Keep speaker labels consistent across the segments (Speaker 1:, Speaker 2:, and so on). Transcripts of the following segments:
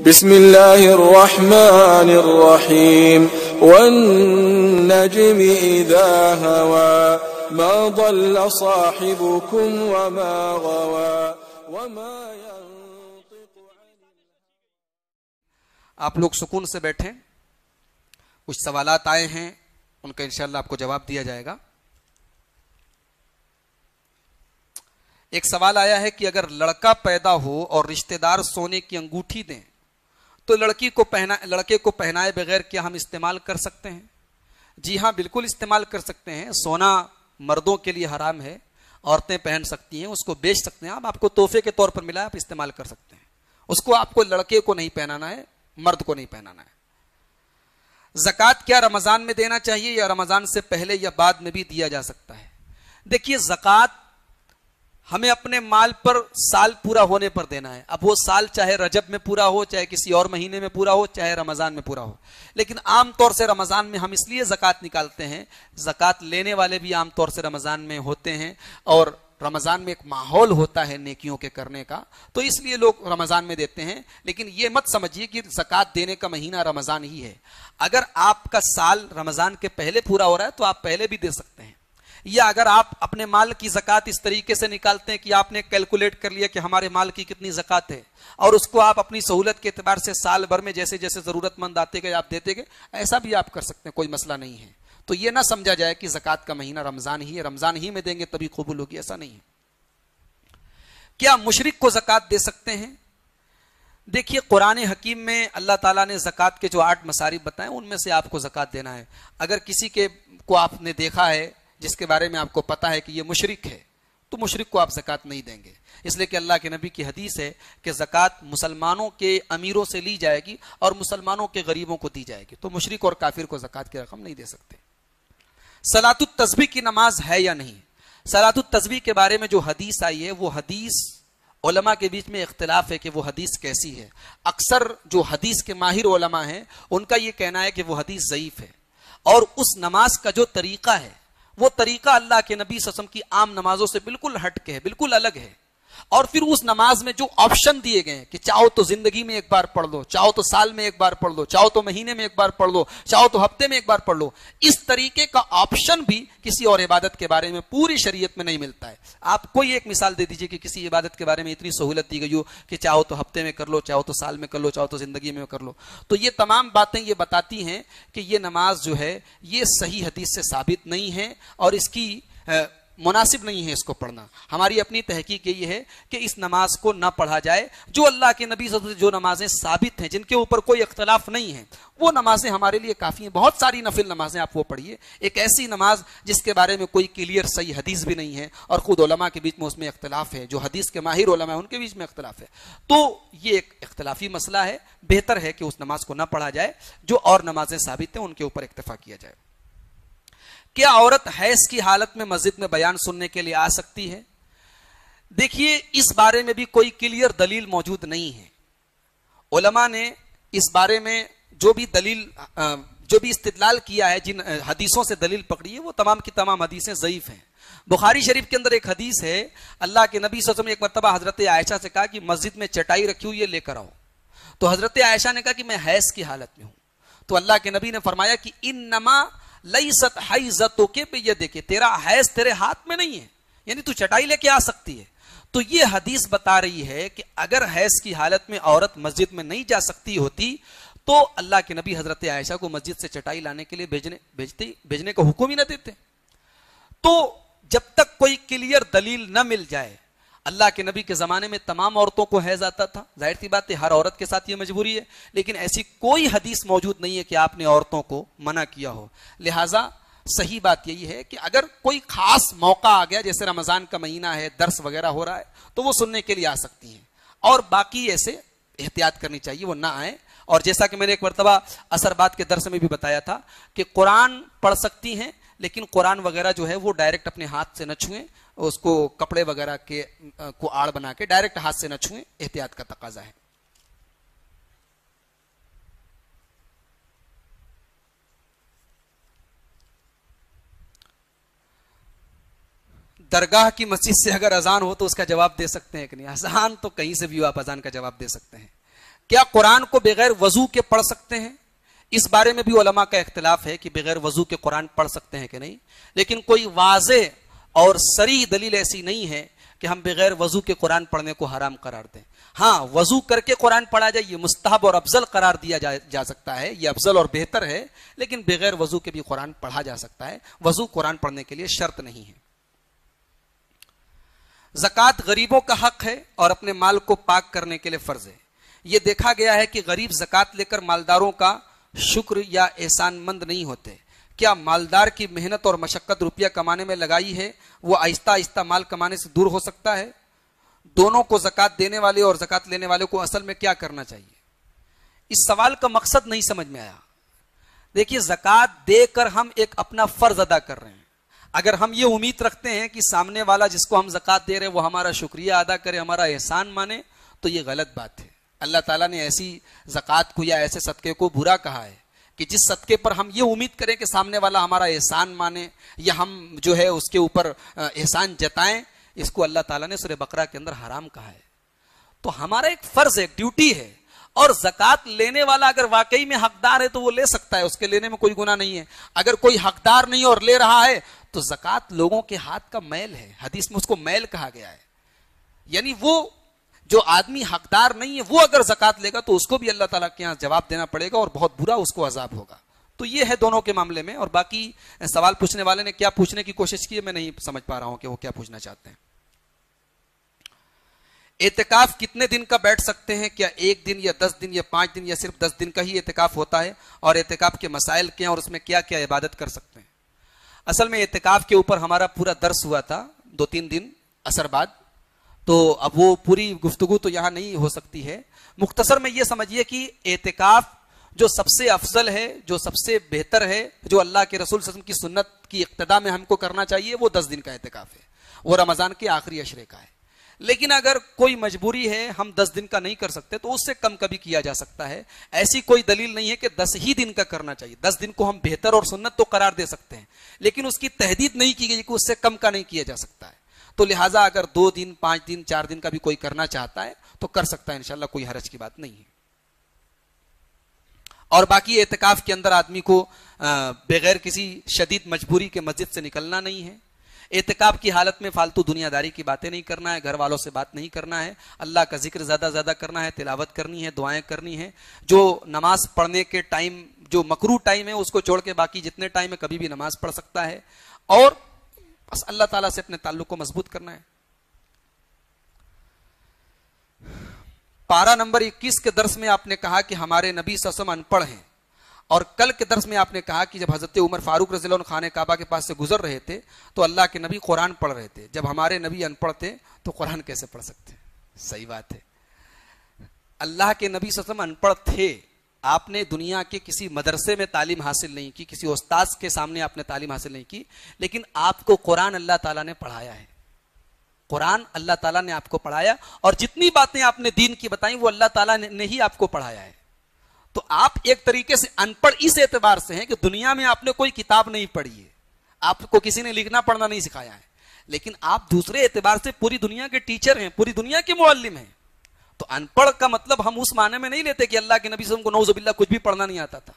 Speaker 1: بسم الله الرحمن الرحيم والنجم إذا هوى ما ضل صاحبكم وما غوى وما ينطق عن
Speaker 2: آپ لوگ سکون سے بیٹھیں. کچھ سوالات آئے ہیں, ان کا انشاءاللہ آپ کو جواب دیا جائے گا. ایک سوال آیا ہے کہ اگر لڑکا پیدا ہو اور رشتہ دار سونے کی انگوٹھی دیں تو لڑکے کو پہنائے بغیر کیا ہم استعمال کر سکتے ہیں؟ جی ہاں, بالکل استعمال کر سکتے ہیں. سونا مردوں کے لیے حرام ہے, عورتیں پہن سکتی ہیں, اس کو بیچ سکتے ہیں. آپ کو تحفے کے طور پر ملا ہے, آپ استعمال کر سکتے ہیں. اس کو آپ کو لڑکے کو نہیں پہنانا ہے, مرد کو نہیں پہنانا ہے. زکوٰۃ کیا رمضان میں دینا چاہیے یا رمضان سے پہلے یا بعد میں بھی دیا جا سکتا ہے؟ دیکھیے, زکوٰۃ ہمیں اپنے مال پر سال پورا ہونے پر دینا ہے. اب وہ سال چاہے رجب میں پورا ہو, چاہے کسی اور مہینے میں پورا ہو, چاہے رمضان میں پورا ہو. لیکن عام طور سے رمضان میں ہم اس لیے زکوٰۃ نکالتے ہیں, زکوٰۃ لینے والے بھی عام طور سے رمضان میں ہوتے ہیں اور رمضان میں ایک ماحول ہوتا ہے نیکیوں کے کرنے کا, تو اس لیے لوگ رمضان میں دیتے ہیں. لیکن یہ مت سمجھیے کہ زکوٰۃ دینے کا مہینہ رمضان ہی ہے. اگر آپ کا سال رمضان کے پہلے پورا ہو رہا ہے تو آپ پہلے بھی دے سکتے ہیں. یا اگر آپ اپنے مال کی زکوٰۃ اس طریقے سے نکالتے ہیں کہ آپ نے کیلکولیٹ کر لیا کہ ہمارے مال کی کتنی زکوٰۃ ہے اور اس کو آپ اپنی سہولت کے اعتبار سے سال بھر میں جیسے جیسے ضرورت مند آتے گئے آپ دیتے گئے, ایسا بھی آپ کر سکتے ہیں, کوئی مسئلہ نہیں ہے. تو یہ نہ سمجھا جائے کہ زکوٰۃ کا مہینہ رمضان ہی ہے, رمضان ہی میں دیں گے تبھی قبول ہوگی, ایسا نہیں ہے. کیا مشرک کو زکوٰۃ دے سکتے ہیں؟ دیکھیے, قرآن حکیم میں اللہ تعالیٰ نے زکوٰۃ کے جو 8 مصارف بتائے ان میں سے آپ کو زکوٰۃ دینا ہے. اگر کسی کو آپ نے دیکھا ہے جس کے بارے میں آپ کو پتا ہے کہ یہ مشرک ہے, تو مشرک کو آپ زکوٰۃ نہیں دیں گے, اس لیے کہ اللہ کے نبی کی حدیث ہے کہ زکوٰۃ مسلمانوں کے امیروں سے لی جائے گی اور مسلمانوں کے غریبوں کو دی جائے گی. تو مشرک اور کافر کو زکوٰۃ کی رقم نہیں دے سکتے. صلاۃ التسبیح کی نماز ہے یا نہیں؟ صلاۃ التسبیح کے بارے میں جو حدیث آئی ہے وہ حدیث علماء کے بیچ میں اختلاف ہے کہ وہ حدیث کیسی ہے. اکثر جو حدیث کے ماہر علماء ہیں ان کا یہ کہنا ہے کہ وہ حدیث ضعیف ہے, اور اس نماز کا جو طریقہ ہے وہ طریقہ اللہ کے نبی صلی اللہ علیہ وسلم کی عام نمازوں سے بالکل ہٹ کے ہے, بالکل الگ ہے. اور پھر اس نماز میں جو آپشن دیے گئے ہیں کہ چاہو تو زندگی میں ایک بار پڑھ لو, چاہو تو سال میں ایک بار پڑھ لو, چاہو تو مہینے میں ایک بار پڑھ لو, چاہو تو ہفتے میں ایک بار پڑھ لو, اس طریقے کا آپشن بھی کسی اور عبادت کے بارے میں پوری شریعت میں نہیں ملتا ہے. آپ کوئی ایک مثال دے دیجئے کہ کسی عبادت کے بارے میں اتنی سہولت دی گئی ہو کہ چاہو تو ہفتے میں کر لو, چاہو تو سال میں کر لو, چاہو تو زندگی میں کر لو. تو یہ تمام باتیں یہ بتاتی ہیں کہ یہ نماز جو ہے یہ صحیح حدیث سے ثابت نہیں ہے اور اس کی مناسب نہیں ہے اس کو پڑھنا. ہماری اپنی تحقیق یہ ہے کہ اس نماز کو نہ پڑھا جائے. جو اللہ کے نبی صلی اللہ علیہ وسلم جو نمازیں ثابت ہیں, جن کے اوپر کوئی اختلاف نہیں ہے, وہ نمازیں ہمارے لیے کافی ہیں. بہت ساری نفل نمازیں آپ وہ پڑھیے. ایک ایسی نماز جس کے بارے میں کوئی کلیئر صحیح حدیث بھی نہیں ہے اور خود علماء کے بیچ میں اس میں اختلاف ہے, جو حدیث کے ماہر علماء ہیں ان کے بیچ میں اختلاف ہے, تو یہ ایک اختلافی مسئلہ ہے. بہتر ہے کہ اس نماز کو نہ پڑھا جائے. جو اور نمازیں ثابت ہیں ان کے اوپر اکتفا کیا جائے. کیا عورت حیض کی حالت میں مسجد میں بیان سننے کے لیے آ سکتی ہے؟ دیکھیے, اس بارے میں بھی کوئی کلیئر دلیل موجود نہیں ہے. علماء نے اس بارے میں جو بھی استدلال کیا ہے, جن حدیثوں سے دلیل پکڑی ہے, وہ تمام کی تمام حدیثیں ضعیف ہیں. بخاری شریف کے اندر ایک حدیث ہے, اللہ کے نبی صلی اللہ علیہ وسلم نے ایک مرتبہ حضرت عائشہ سے کہا کہ مسجد میں چٹائی رکھی ہوئی ہے, لے کر آؤ. تو حضرت عائشہ نے کہا کہ میں حیض کی حالت میں ہوں. تو اللہ کے نبی نے فرمایا کہ انما لیست حیضتو کے پہ یہ دیکھے, تیرا حیض تیرے ہاتھ میں نہیں ہے, یعنی تو چٹائی لے کے آ سکتی ہے. تو یہ حدیث بتا رہی ہے کہ اگر حیض کی حالت میں عورت مسجد میں نہیں جا سکتی ہوتی تو اللہ کے نبی حضرت عائشہ کو مسجد سے چٹائی لانے کے لیے بھیجنے کا حکم ہی نہ دیتے. تو جب تک کوئی کلیئر دلیل نہ مل جائے, اللہ کے نبی کے زمانے میں تمام عورتوں کو حیض آتا تھا, ظاہر سی بات ہے ہر عورت کے ساتھ یہ مجبوری ہے, لیکن ایسی کوئی حدیث موجود نہیں ہے کہ آپ نے عورتوں کو منع کیا ہو. لہٰذا صحیح بات یہی ہے کہ اگر کوئی خاص موقع آ گیا, جیسے رمضان کا مہینہ ہے, درس وغیرہ ہو رہا ہے, تو وہ سننے کے لیے آ سکتی ہیں, اور باقی ایسے احتیاط کرنی چاہیے, وہ نہ آئیں. اور جیسا کہ میں نے ایک مرتبہ عصر بعد کے درس میں بھی بتایا تھا کہ قرآن پڑھ سکتی ہیں, لیکن قرآن وغیرہ جو ہے وہ ڈائریکٹ اپنے ہاتھ سے نہ چھوئیں, اس کو کپڑے وغیرہ کے کو آڑ بنا کے ڈائریکٹ ہاتھ سے نہ چھوئیں, احتیاط کا تقاضا ہے. درگاہ کی مسجد سے اگر اذان ہو تو اس کا جواب دے سکتے ہیں کہ نہیں؟ اذان تو کہیں سے بھی آپ اذان کا جواب دے سکتے ہیں. کیا قرآن کو بغیر وضو کے پڑھ سکتے ہیں؟ اس بارے میں بھی علماء کا اختلاف ہے کہ بغیر وضو کے قرآن پڑھ سکتے ہیں کہ نہیں، لیکن کوئی واضح اور صریح دلیل ایسی نہیں ہے کہ ہم بغیر وضو کے قرآن پڑھنے کو حرام قرار دیں۔ ہاں، وضو کر کے قرآن پڑھا جائے یہ مستحب اور افضل قرار دیا جا سکتا ہے، یہ افضل اور بہتر ہے، لیکن بغیر وضو کے بھی قرآن پڑھا جا سکتا ہے، وضو قرآن پڑھنے کے لیے شرط نہیں ہے۔ زکوٰۃ غریبوں کا حق ہے اور اپنے مال کو پاک کرنے کے لیے فرض ہے۔ یہ دیکھا گیا ہے کہ غریب زکوٰۃ لے کر مالداروں کا شکر یا احسان مند نہیں ہوتے۔ کیا مالدار کی محنت اور مشقت روپیہ کمانے میں لگائی ہے وہ آہستہ آہستہ مال کمانے سے دور ہو سکتا ہے؟ دونوں کو زکوٰۃ دینے والے اور زکوٰۃ لینے والے کو اصل میں کیا کرنا چاہیے؟ اس سوال کا مقصد نہیں سمجھ میں آیا۔ دیکھیے، زکوٰۃ دے کر ہم ایک اپنا فرض ادا کر رہے ہیں۔ اگر ہم یہ امید رکھتے ہیں کہ سامنے والا جس کو ہم زکوٰۃ دے رہے ہیں وہ ہمارا شکریہ ادا کرے، ہمارا احسان مانے، تو یہ غلط بات ہے۔ اللہ تعالیٰ نے ایسی زکوٰۃ کو یا ایسے صدقے کو برا کہا ہے کہ جس صدقے پر ہم یہ امید کریں کہ سامنے والا ہمارا احسان مانے یا ہم جو ہے اس کے اوپر احسان جتائیں، اس کو اللہ تعالیٰ نے سورہ بقرہ کے اندر حرام کہا ہے۔ تو ہمارا ایک فرض ہے، ایک ڈیوٹی ہے، اور زکوٰۃ لینے والا اگر واقعی میں حقدار ہے تو وہ لے سکتا ہے، اس کے لینے میں کوئی گناہ نہیں ہے۔ اگر کوئی حقدار نہیں اور لے رہا ہے تو زکوٰۃ لوگوں کے ہاتھ کا میل ہے، حدیث میں اس کو میل کہا گیا ہے، یعنی وہ جو آدمی حقدار نہیں ہے وہ اگر زکوٰۃ لے گا تو اس کو بھی اللہ تعالیٰ کے یہاں جواب دینا پڑے گا اور بہت برا اس کو عذاب ہوگا۔ تو یہ ہے دونوں کے معاملے میں، اور باقی سوال پوچھنے والے نے کیا پوچھنے کی کوشش کی ہے میں نہیں سمجھ پا رہا ہوں کہ وہ کیا پوچھنا چاہتے ہیں۔ اعتکاف کتنے دن کا بیٹھ سکتے ہیں؟ کیا 1 دن یا 10 دن یا 5 دن یا صرف 10 دن کا ہی اعتکاف ہوتا ہے؟ اور اعتکاف کے مسائل کیا ہیں اور اس میں کیا کیا عبادت کر سکتے ہیں؟ اصل میں اعتکاف کے اوپر ہمارا پورا درس ہوا تھا 2-3 دن اثر بعد، تو اب وہ پوری گفتگو تو یہاں نہیں ہو سکتی ہے۔ مختصر میں یہ سمجھیے کہ اعتکاف جو سب سے افضل ہے، جو سب سے بہتر ہے، جو اللہ کے رسول صلی اللہ علیہ وسلم کی سنت کی اقتداء میں ہم کو کرنا چاہیے، وہ 10 دن کا اعتکاف ہے، وہ رمضان کے آخری عشرے کا ہے۔ لیکن اگر کوئی مجبوری ہے، ہم 10 دن کا نہیں کر سکتے تو اس سے کم کبھی کیا جا سکتا ہے۔ ایسی کوئی دلیل نہیں ہے کہ 10 ہی دن کا کرنا چاہیے۔ 10 دن کو ہم بہتر اور سنت تو قرار دے سکتے ہیں، لیکن اس کی تحدید نہیں کی گئی کہ اس سے کم کا نہیں کیا جا سکتا ہے۔ تو لہٰذا اگر 2 دن 5 دن 4 دن کا بھی کوئی کرنا چاہتا ہے تو کر سکتا ہے، انشاءاللہ کوئی حرج کی بات نہیں ہے۔ اور باقی اعتکاف کے اندر آدمی کو بغیر کسی شدید مجبوری کے مسجد سے نکلنا نہیں ہے۔ اعتکاف کی حالت میں فالتو دنیا داری کی باتیں نہیں کرنا ہے، گھر والوں سے بات نہیں کرنا ہے، اللہ کا ذکر زیادہ زیادہ کرنا ہے، تلاوت کرنی ہے، دعائیں کرنی ہے۔ جو نماز پڑھنے کے ٹائم جو مکروہ ٹائم ہے اس کو چھوڑ کے باقی جتنے ٹائم ہے کبھی بھی نماز پڑھ سکتا ہے، اور بس اللہ تعالیٰ سے اپنے تعلق کو مضبوط کرنا ہے۔ پارہ نمبر 21 کے درس میں آپ نے کہا کہ ہمارے نبی صلی اللہ علیہ وسلم ان پڑھ ہیں، اور کل کے درس میں آپ نے کہا کہ جب حضرت عمر فاروق رضی اللہ عنہ خانہ کعبہ کے پاس سے گزر رہے تھے تو اللہ کے نبی قرآن پڑھ رہے تھے۔ جب ہمارے نبی ان پڑھ تھے تو قرآن کیسے پڑھ سکتے ہیں؟ صحیح بات ہے، اللہ کے نبی صلی اللہ علیہ وسلم ان پڑھ تھے۔ آپ نے دنیا کے کسی مدرسے میں تعلیم حاصل نہیں کی، کسی استاذ کے سامنے آپ نے تعلیم حاصل نہیں کی، لیکن آپ کو قرآن اللہ تعالیٰ نے پڑھایا ہے۔ قرآن اللہ تعالیٰ نے آپ کو پڑھایا، اور جتنی باتیں آپ نے دین کی بتائیں وہ اللہ تعالیٰ نے ہی آپ کو پڑھایا ہے۔ تو آپ ایک طریقے سے ان پڑھ اس اعتبار سے ہیں کہ دنیا میں آپ نے کوئی کتاب نہیں پڑھی ہے، آپ کو کسی نے لکھنا پڑھنا نہیں سکھایا ہے، لیکن آپ دوسرے اعتبار سے پوری دنیا کے ٹیچر ہیں، پوری دنیا کے معلم ہیں۔ تو ان پڑھ کا مطلب ہم اس معنی میں نہیں لیتے کہ اللہ کے نبی صلی اللہ علیہ وسلم کو نعوذ باللہ کچھ بھی پڑھنا نہیں آتا تھا۔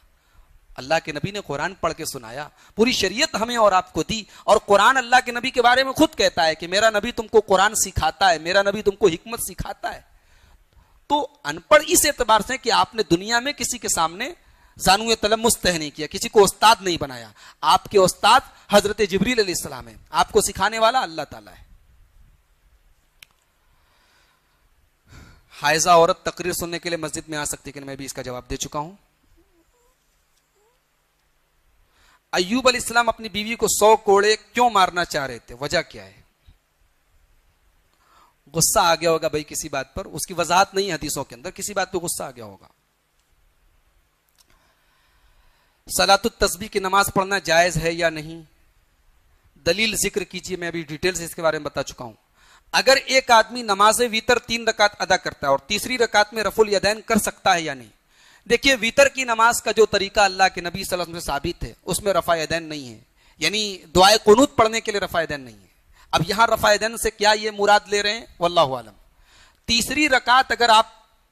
Speaker 2: اللہ کے نبی نے قرآن پڑھ کے سنایا، پوری شریعت ہمیں اور آپ کو دی، اور قرآن اللہ کے نبی کے بارے میں خود کہتا ہے کہ میرا نبی تم کو قرآن سکھاتا ہے، میرا نبی تم کو حکمت سکھاتا ہے۔ تو ان پڑھ اس اعتبار سے کہ آپ نے دنیا میں کسی کے سامنے زانو تلمس طے نہیں کیا، کسی کو استاد نہیں بنایا۔ آپ کے استاد حضرت جبریل علیہ السلام ہے، آپ کو سکھانے والا اللہ تعالیٰ ہے۔ حائضہ عورت تقریر سننے کے لیے مسجد میں آ سکتی ہے کہ میں بھی اس کا جواب دے چکا ہوں۔ ایوب علیہ السلام اپنی بیوی کو 100 کوڑے کیوں مارنا چاہ رہے تھے؟ وجہ کیا ہے؟ غصہ آ گیا ہوگا بھائی کسی بات پر، اس کی وضاحت نہیں حدیثوں کے اندر، کسی بات پہ غصہ آ گیا ہوگا۔ صلاۃ التسبیح کی نماز پڑھنا جائز ہے یا نہیں؟ دلیل ذکر کیجیے، میں ابھی ڈیٹیل سے اس کے بارے میں بتا چکا ہوں۔ اگر ایک آدمی نماز ویتر 3 رکعت ادا کرتا ہے اور تیسری رکعت میں رفع الیدین کر سکتا ہے یا نہیں؟ دیکھیے، ویتر کی نماز کا جو طریقہ اللہ کے نبی صلی اللہ علیہ وسلم سے ثابت ہے اس میں رفع یدین نہیں ہے، یعنی دعائے قنوت پڑھنے کے لیے رفع یدین نہیں ہے۔ اب یہاں رفع یدین سے کیا یہ مراد لے رہے ہیں؟ واللہ عالم۔ تیسری رکعت اگر آپ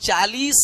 Speaker 2: 40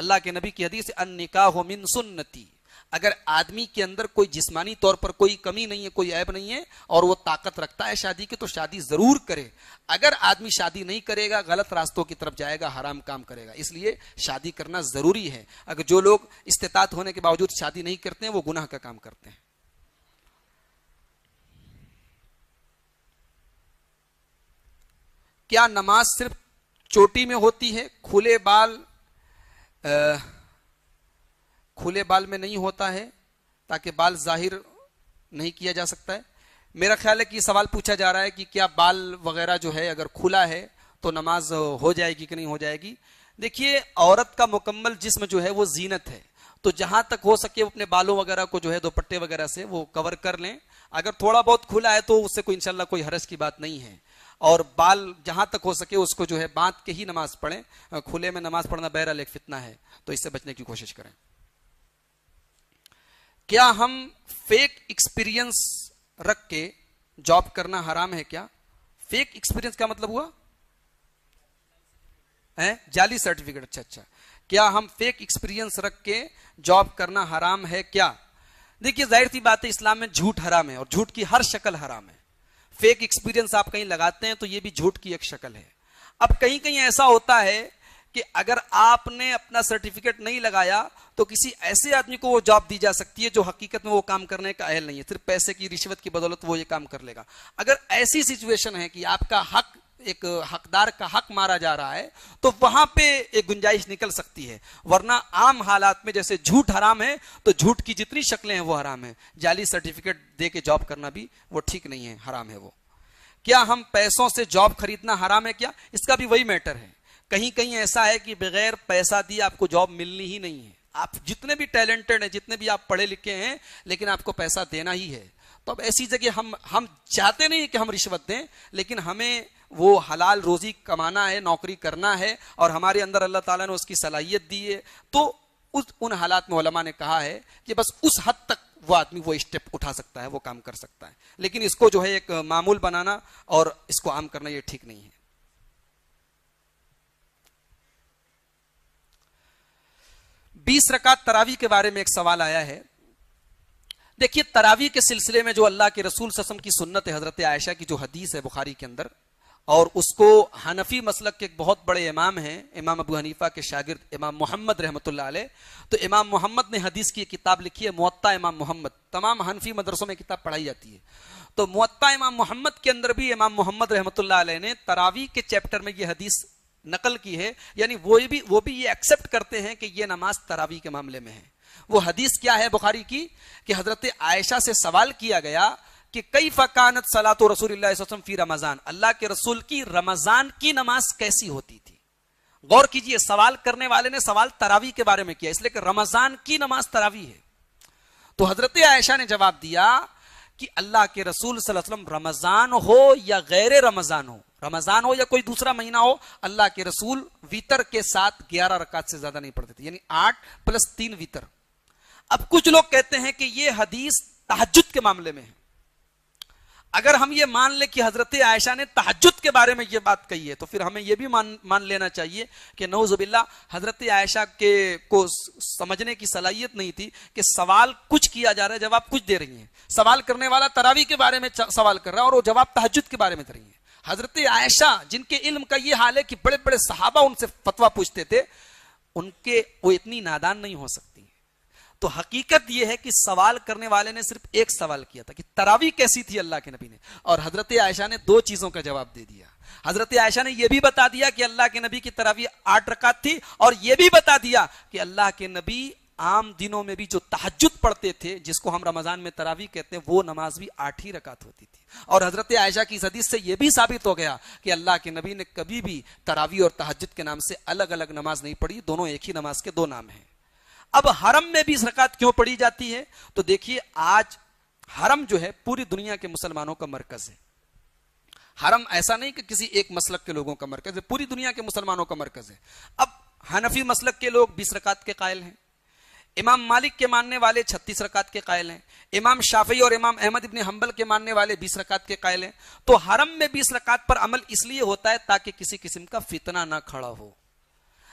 Speaker 2: اللہ کے نبی کی حدیث النکاح من سنتی، اگر آدمی کے اندر کوئی جسمانی طور پر کوئی کمی نہیں ہے، کوئی عیب نہیں ہے اور وہ طاقت رکھتا ہے شادی کی، تو شادی ضرور کرے. اگر آدمی شادی نہیں کرے گا غلط راستوں کی طرف جائے گا، حرام کام کرے گا. اس لیے شادی کرنا ضروری ہے. اگر جو لوگ استطاعت ہونے کے باوجود شادی نہیں کرتے ہیں وہ گناہ کا کام کرتے ہیں. کیا نماز صرف چوٹی میں ہوتی ہے، کھلے بال میں نہیں ہوتا ہے تاکہ بال ظاہر نہیں کیا جا سکتا ہے؟ میرا خیال ہے کہ یہ سوال پوچھا جا رہا ہے کہ کیا بال وغیرہ جو ہے اگر کھلا ہے تو نماز ہو جائے گی کہ نہیں ہو جائے گی. دیکھیے عورت کا مکمل جسم جو ہے وہ زینت ہے، تو جہاں تک ہو سکے اپنے بالوں وغیرہ کو جو ہے دوپٹے وغیرہ سے وہ کور کر لیں. اگر تھوڑا بہت کھلا ہے تو اس سے کوئی انشاءاللہ کوئی حرج کی بات نہیں ہے. اور بال جہاں تک ہو سکے اس کو جو ہے باندھ کے ہی نماز پڑھیں. کھلے میں نماز پڑھنا بہرحال ایک فتنہ ہے، تو اس سے بچنے کی کوشش کریں. کیا ہم فیک ایکسپیرینس رکھ کے جاب کرنا حرام ہے کیا؟ فیک ایکسپیرینس کا مطلب ہوا جعلی سرٹیفکیٹ. اچھا کیا ہم فیک ایکسپیرینس رکھ کے جاب کرنا حرام ہے کیا؟ دیکھیے ظاہر سی بات ہے اسلام میں جھوٹ حرام ہے اور جھوٹ کی ہر شکل حرام ہے. فیک ایکسپیرینس آپ کہیں لگاتے ہیں تو یہ بھی جھوٹ کی ایک شکل ہے. اب کہیں کہیں ایسا ہوتا ہے کہ اگر آپ نے اپنا سرٹیفکیٹ نہیں لگایا تو کسی ایسے آدمی کو وہ جاب دی جا سکتی ہے جو حقیقت میں وہ کام کرنے کا اہل نہیں ہے، صرف پیسے کی رشوت کی بدولت وہ یہ کام کر لے گا. اگر ایسی سچویشن ہے کہ آپ کا حق، ایک حقدار کا حق مارا جا رہا ہے، تو وہاں پہ ایک گنجائش نکل سکتی ہے. ورنہ عام حالات میں جیسے جھوٹ حرام ہے تو جھوٹ کی جتنی شکلیں ہیں وہ حرام ہے. جعلی سرٹیفکیٹ دے کے جاب کرنا بھی وہ ٹھیک نہیں ہے، حرام ہے وہ. کیا ہم پیسوں سے جاب خریدنا حرام ہے کیا؟ اس کا بھی وہی میٹر ہے. کہیں کہیں ایسا ہے کہ بغیر پیسہ دیے آپ کو جاب ملنی ہی نہیں ہے. آپ جتنے بھی ٹیلنٹڈ ہیں، جتنے بھی آپ پڑھے لکھے ہیں، لیکن آپ کو پیسہ دینا ہی ہے. تو اب ایسی جگہ ہم چاہتے نہیں کہ ہم رشوت دیں، لیکن ہمیں وہ حلال روزی کمانا ہے، نوکری کرنا ہے، اور ہمارے اندر اللہ تعالیٰ نے اس کی صلاحیت دی ہے. تو ان حالات میں علماء نے کہا ہے کہ بس اس حد تک وہ آدمی وہ اسٹیپ اٹھا سکتا ہے، وہ کام کر سکتا ہے. لیکن اس کو جو ہے ایک معمول بنانا اور اس کو عام کرنا یہ ٹھیک نہیں ہے. 20 رکعت تراویح کے بارے میں ایک سوال آیا ہے. دیکھیے تراویح کے سلسلے میں جو اللہ کے رسول صلی اللہ علیہ وسلم کی سنت ہے، حضرت عائشہ کی جو حدیث ہے بخاری کے اندر، اور اس کو حنفی مسلک کے ایک بہت بڑے امام ہیں، امام ابو حنیفہ کے شاگرد امام محمد رحمۃ اللہ علیہ، تو امام محمد نے حدیث کی ایک کتاب لکھی ہے موطا امام محمد. تمام حنفی مدرسوں میں کتاب پڑھائی جاتی ہے. تو موطا امام محمد کے اندر بھی امام محمد رحمۃ اللہ علیہ نے تراویح کے چیپٹر میں یہ حدیث نقل کی ہے. یعنی وہ بھی یہ ایکسپٹ کرتے ہیں کہ یہ نماز تراویح کے معاملے میں ہے. وہ حدیث کیا ہے بخاری کی کہ حضرت عائشہ سے سوال کیا گیا کہ کیف کانت صلاۃ رسول اللہ صلی اللہ علیہ وسلم فی رمضان، اللہ کے رسول کی رمضان کی نماز کیسی ہوتی تھی. غور کیجئے، سوال کرنے والے نے سوال تراویح کے بارے میں کیا، اس لیے کہ رمضان کی نماز تراویح ہے. تو حضرت عائشہ نے جواب دیا کہ اللہ کے رسول صلی اللہ علیہ وسلم رمضان ہو یا غیر رمضان ہو، رمضان ہو یا کوئی دوسرا مہینہ ہو، اللہ کے رسول ویتر کے ساتھ 11 رکعت سے زیادہ نہیں پڑھتے تھے، یعنی 8 + 3 ویتر. اب کچھ لوگ کہتے ہیں کہ یہ حدیث تہجد کے معاملے میں ہے. اگر ہم یہ مان لیں کہ حضرت عائشہ نے تہجد کے بارے میں یہ بات کہی ہے تو پھر ہمیں یہ بھی مان لینا چاہیے کہ نعوذ باللہ حضرت عائشہ کو سمجھنے کی صلاحیت نہیں تھی کہ سوال کچھ کیا جا رہا ہے، جواب کچھ دے رہی ہیں. سوال کرنے والا تراویح کے بارے میں سوال کر رہا ہے اور وہ جواب تہجد کے بارے میں دے رہی ہیں. حضرت عائشہ جن کے علم کا یہ حال ہے کہ بڑے بڑے صحابہ ان سے فتویٰ پوچھتے تھے، وہ اتنی نادان نہیں ہو سکتی. تو حقیقت یہ ہے کہ سوال کرنے والے نے صرف ایک سوال کیا تھا کہ تراویح کیسی تھی اللہ کے نبی نے، اور حضرت عائشہ نے 2 چیزوں کا جواب دے دیا. حضرت عائشہ نے یہ بھی بتا دیا کہ اللہ کے نبی کی تراویح 8 رکعت تھی، اور یہ بھی بتا دیا کہ اللہ کے نبی عام دنوں میں بھی جو تہجد پڑھتے تھے، جس کو ہم رمضان میں تراویح کہتے ہیں، وہ نماز بھی 8 ہی رکعت ہوتی تھی. اور حضرت عائشہ کی اس حدیث سے یہ بھی ثابت ہو گیا کہ اللہ کے نبی نے کبھی بھی تراویح اور تہجد کے نام سے الگ الگ نماز نہیں پڑھی، دونوں ایک ہی نماز کے 2 نام ہیں. اب حرم میں 20 رکعت کیوں پڑھی جاتی ہے؟ تو دیکھیے آج حرم جو ہے پوری دنیا کے مسلمانوں کا مرکز ہے. حرم ایسا نہیں کہ کسی ایک مسلک کے لوگوں کا مرکز ہے، پوری دنیا کے مسلمانوں کا مرکز ہے. اب حنفی مسلک کے لوگ 20 رکعت کے قائل ہیں، امام مالک کے ماننے والے 36 رکعت کے قائل ہیں، امام شافعی اور امام احمد ابن حنبل کے ماننے والے 20 رکعت کے قائل ہیں. تو حرم میں 20 رکعت پر عمل اس لیے ہوتا ہے تاکہ کسی قسم کا فتنہ نہ کھڑا ہو.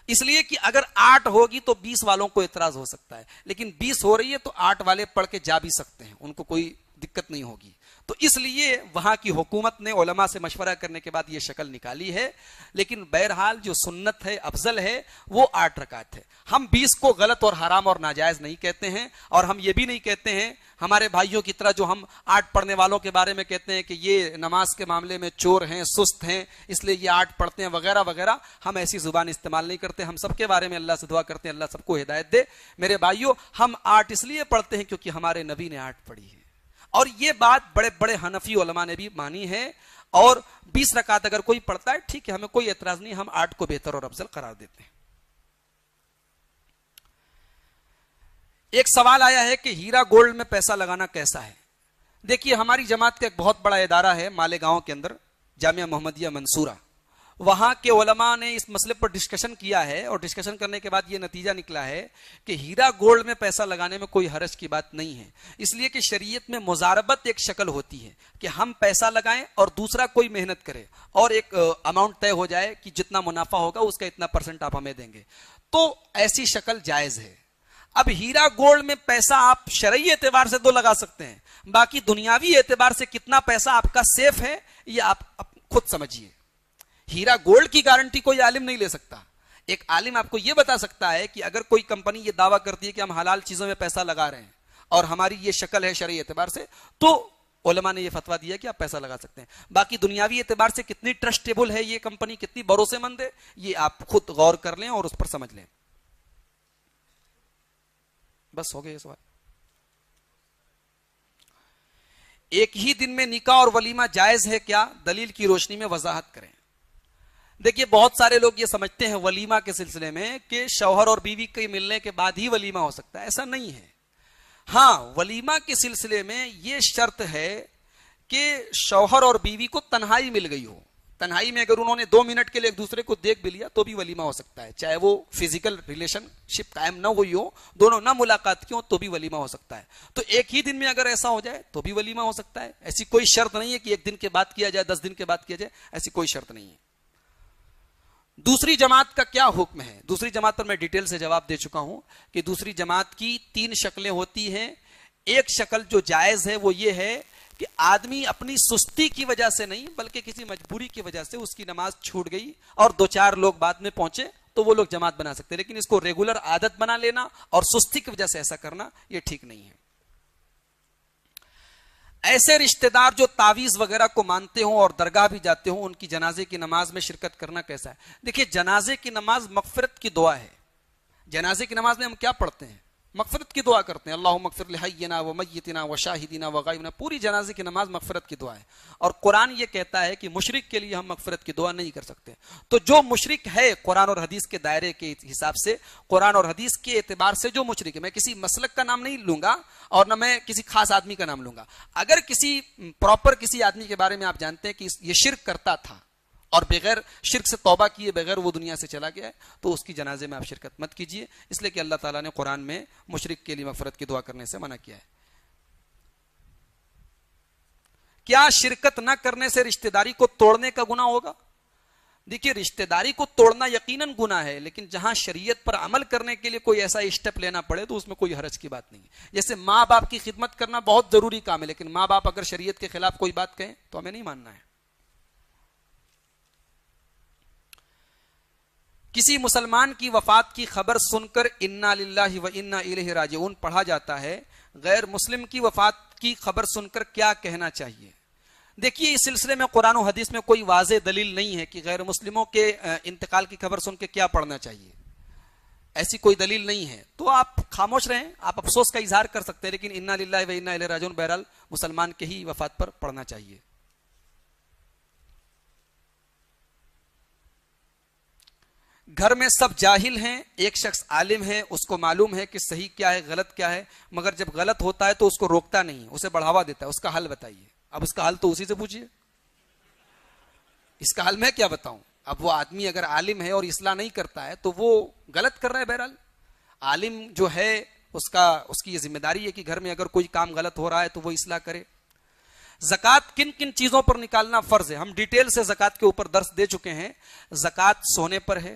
Speaker 2: اس لیے کہ اگر 8 ہوگی تو 20 والوں کو اعتراض ہو سکتا ہے، لیکن 20 ہو رہی ہے تو 8 والے پڑھ کے جا بھی سکتے ہیں، ان کو کوئی دقت نہیں ہوگی. تو اس لیے وہاں کی حکومت نے علماء سے مشورہ کرنے کے بعد یہ شکل نکالی ہے. لیکن بہرحال جو سنت ہے، افضل ہے، وہ 8 رکعت ہے. ہم 20 کو غلط اور حرام اور ناجائز نہیں کہتے ہیں، اور ہم یہ بھی نہیں کہتے ہیں ہمارے بھائیوں کی طرح جو ہم 8 پڑھنے والوں کے بارے میں کہتے ہیں کہ یہ نماز کے معاملے میں چور ہیں، سست ہیں، اس لیے یہ 8 پڑھتے ہیں وغیرہ وغیرہ. ہم ایسی زبان استعمال نہیں کرتے. ہم سب کے بارے میں اللہ سے دعا کرتے ہیں اللہ سب کو ہدایت دے. میرے بھائیوں، ہم 8 اس لیے پڑھتے ہیں کیونکہ ہمارے نبی نے 8 پڑھی ہے، اور یہ بات بڑے بڑے حنفی علماء نے بھی مانی ہے. اور 20 رکعت اگر کوئی پڑھتا ہے ٹھیک ہے، ہمیں کوئی اعتراض نہیں، ہم 8 کو بہتر اور افضل قرار دیتے ہیں. ایک سوال آیا ہے کہ ہیرا گولڈ میں پیسہ لگانا کیسا ہے؟ دیکھیے، ہماری جماعت کا ایک بہت بڑا ادارہ ہے مالیگاؤں کے اندر، جامعہ محمدیہ منصورہ. وہاں کے علماء نے اس مسئلے پر ڈسکشن کیا ہے، اور ڈسکشن کرنے کے بعد یہ نتیجہ نکلا ہے کہ ہیرا گولڈ میں پیسہ لگانے میں کوئی حرج کی بات نہیں ہے. اس لیے کہ شریعت میں مزاربت ایک شکل ہوتی ہے کہ ہم پیسہ لگائیں اور دوسرا کوئی محنت کرے، اور ایک اماؤنٹ طے ہو جائے کہ جتنا منافع ہوگا اس کا اتنا پرسنٹ آپ ہمیں دیں گے. تو ایسی شکل جائز ہے. اب ہیرا گولڈ میں پیسہ آپ شرعی اعتبار سے تو لگا سکتے ہیں، باقی دنیاوی اعتبار سے کتنا پیسہ آپ کا سیف ہے یہ آپ خود سمجھیے. ہیرا گولڈ کی گارنٹی کوئی عالم نہیں لے سکتا. ایک عالم آپ کو یہ بتا سکتا ہے کہ اگر کوئی کمپنی یہ دعویٰ کرتی ہے کہ ہم حلال چیزوں میں پیسہ لگا رہے ہیں اور ہماری یہ شکل ہے شرعی اعتبار سے، تو علماء نے یہ فتویٰ دیا کہ آپ پیسہ لگا سکتے ہیں. باقی دنیاوی اعتبار سے کتنی ٹرسٹیبل ہے یہ کمپنی، کتنی بھروسے مند ہے، یہ آپ خود غور کر لیں اور اس پر سمجھ لیں. بس ہو گیا یہ سوال. ایک ہی دن میں نکاح اور ولیمہ جائز ہے کیا؟ دلیل کی روشنی میں وضاحت کریں. دیکھیے، بہت سارے لوگ یہ سمجھتے ہیں ولیمہ کے سلسلے میں کہ شوہر اور بیوی کے ملنے کے بعد ہی ولیمہ ہو سکتا ہے. ایسا نہیں ہے. ہاں، ولیمہ کے سلسلے میں یہ شرط ہے کہ شوہر اور بیوی کو تنہائی مل گئی ہو. تنہائی میں اگر انہوں نے 2 منٹ کے لیے ایک دوسرے کو دیکھ بھی لیا تو بھی ولیمہ ہو سکتا ہے، چاہے وہ فزیکل ریلیشن شپ قائم نہ ہوئی ہو، دونوں نہ ملاقات کی ہو، تو بھی ولیمہ ہو سکتا ہے. تو ایک ہی دن میں اگر ایسا ہو جائے تو بھی ولیمہ ہو سکتا ہے. ایسی کوئی شرط نہیں ہے کہ 1 دن کے بعد کیا جائے، 10 دن کے بعد کیا جائے، ایسی کوئی شرط نہیں ہے. دوسری جماعت کا کیا حکم ہے؟ دوسری جماعت پر میں ڈیٹیل سے جواب دے چکا ہوں کہ دوسری جماعت کی 3 شکلیں ہوتی ہیں. ایک شکل جو جائز ہے وہ یہ ہے کہ آدمی اپنی سستی کی وجہ سے نہیں بلکہ کسی مجبوری کی وجہ سے اس کی نماز چھوٹ گئی اور 2-4 لوگ بعد میں پہنچے تو وہ لوگ جماعت بنا سکتے ہیں، لیکن اس کو ریگولر عادت بنا لینا اور سستی کی وجہ سے ایسا کرنا یہ ٹھیک نہیں ہے. ایسے رشتہ دار جو تعویذ وغیرہ کو مانتے ہوں اور درگاہ بھی جاتے ہوں، ان کی جنازے کی نماز میں شرکت کرنا کیسا ہے؟ دیکھیے، جنازے کی نماز مغفرت کی دعا ہے. جنازے کی نماز میں ہم کیا پڑھتے ہیں؟ مغفرت کی دعا کرتے ہیں. اللہم اغفر لحینا و میتنا و شاہدینا و غائبنا. پوری جنازے کی نماز مغفرت کی دعا ہے. اور قرآن یہ کہتا ہے کہ مشرک کے لیے ہم مغفرت کی دعا نہیں کر سکتے. تو جو مشرک ہے قرآن اور حدیث کے دائرے کے حساب سے، قرآن اور حدیث کے اعتبار سے جو مشرک ہے، میں کسی مسلک کا نام نہیں لوں گا اور نہ میں کسی خاص آدمی کا نام لوں گا. اگر کسی پراپر کسی آدمی کے بارے میں آپ جانتے ہیں کہ یہ شرک کرتا تھا اور بغیر شرک سے توبہ کیے بغیر وہ دنیا سے چلا گیا ہے، تو اس کی جنازے میں آپ شرکت مت کیجیے، اس لیے کہ اللہ تعالیٰ نے قرآن میں مشرک کے لیے مغفرت کی دعا کرنے سے منع کیا ہے. کیا شرکت نہ کرنے سے رشتہ داری کو توڑنے کا گناہ ہوگا؟ دیکھیے، رشتہ داری کو توڑنا یقیناً گناہ ہے، لیکن جہاں شریعت پر عمل کرنے کے لیے کوئی ایسا اسٹیپ لینا پڑے تو اس میں کوئی حرج کی بات نہیں ہے. جیسے ماں باپ کی خدمت کرنا بہت ضروری کام ہے، لیکن ماں باپ اگر شریعت کے خلاف کوئی بات کہیں تو ہمیں نہیں ماننا ہے. کسی مسلمان کی وفات کی خبر سن کر انا للہ و انا الیہ راجعون پڑھا جاتا ہے، غیر مسلم کی وفات کی خبر سن کر کیا کہنا چاہیے؟ دیکھیے، اس سلسلے میں قرآن و حدیث میں کوئی واضح دلیل نہیں ہے کہ غیر مسلموں کے انتقال کی خبر سن کے کیا پڑھنا چاہیے. ایسی کوئی دلیل نہیں ہے، تو آپ خاموش رہیں. آپ افسوس کا اظہار کر سکتے ہیں، لیکن انا للہ و انا الیہ راجعون بہرحال مسلمان کے ہی وفات پر پڑھنا چاہیے. گھر میں سب جاہل ہیں، ایک شخص عالم ہے، اس کو معلوم ہے کہ صحیح کیا ہے غلط کیا ہے، مگر جب غلط ہوتا ہے تو اس کو روکتا نہیں، اسے بڑھاوا دیتا ہے. اس کا حل بتائیے. اب اس کا حل تو اسی سے پوچھیے. اس کا حل میں کیا بتاؤں؟ اب وہ آدمی اگر عالم ہے اور اصلاح نہیں کرتا ہے تو وہ غلط کر رہا ہے. بہرحال عالم جو ہے اس کی یہ ذمہ داری ہے کہ گھر میں اگر کوئی کام غلط ہو رہا ہے تو وہ اصلاح کرے. زکوٰۃ کن کن چیزوں پر نکالنا فرض ہے؟ ہم ڈیٹیل سے زکوٰۃ کے اوپر درس دے چکے ہیں. زکوٰۃ سونے پر ہے،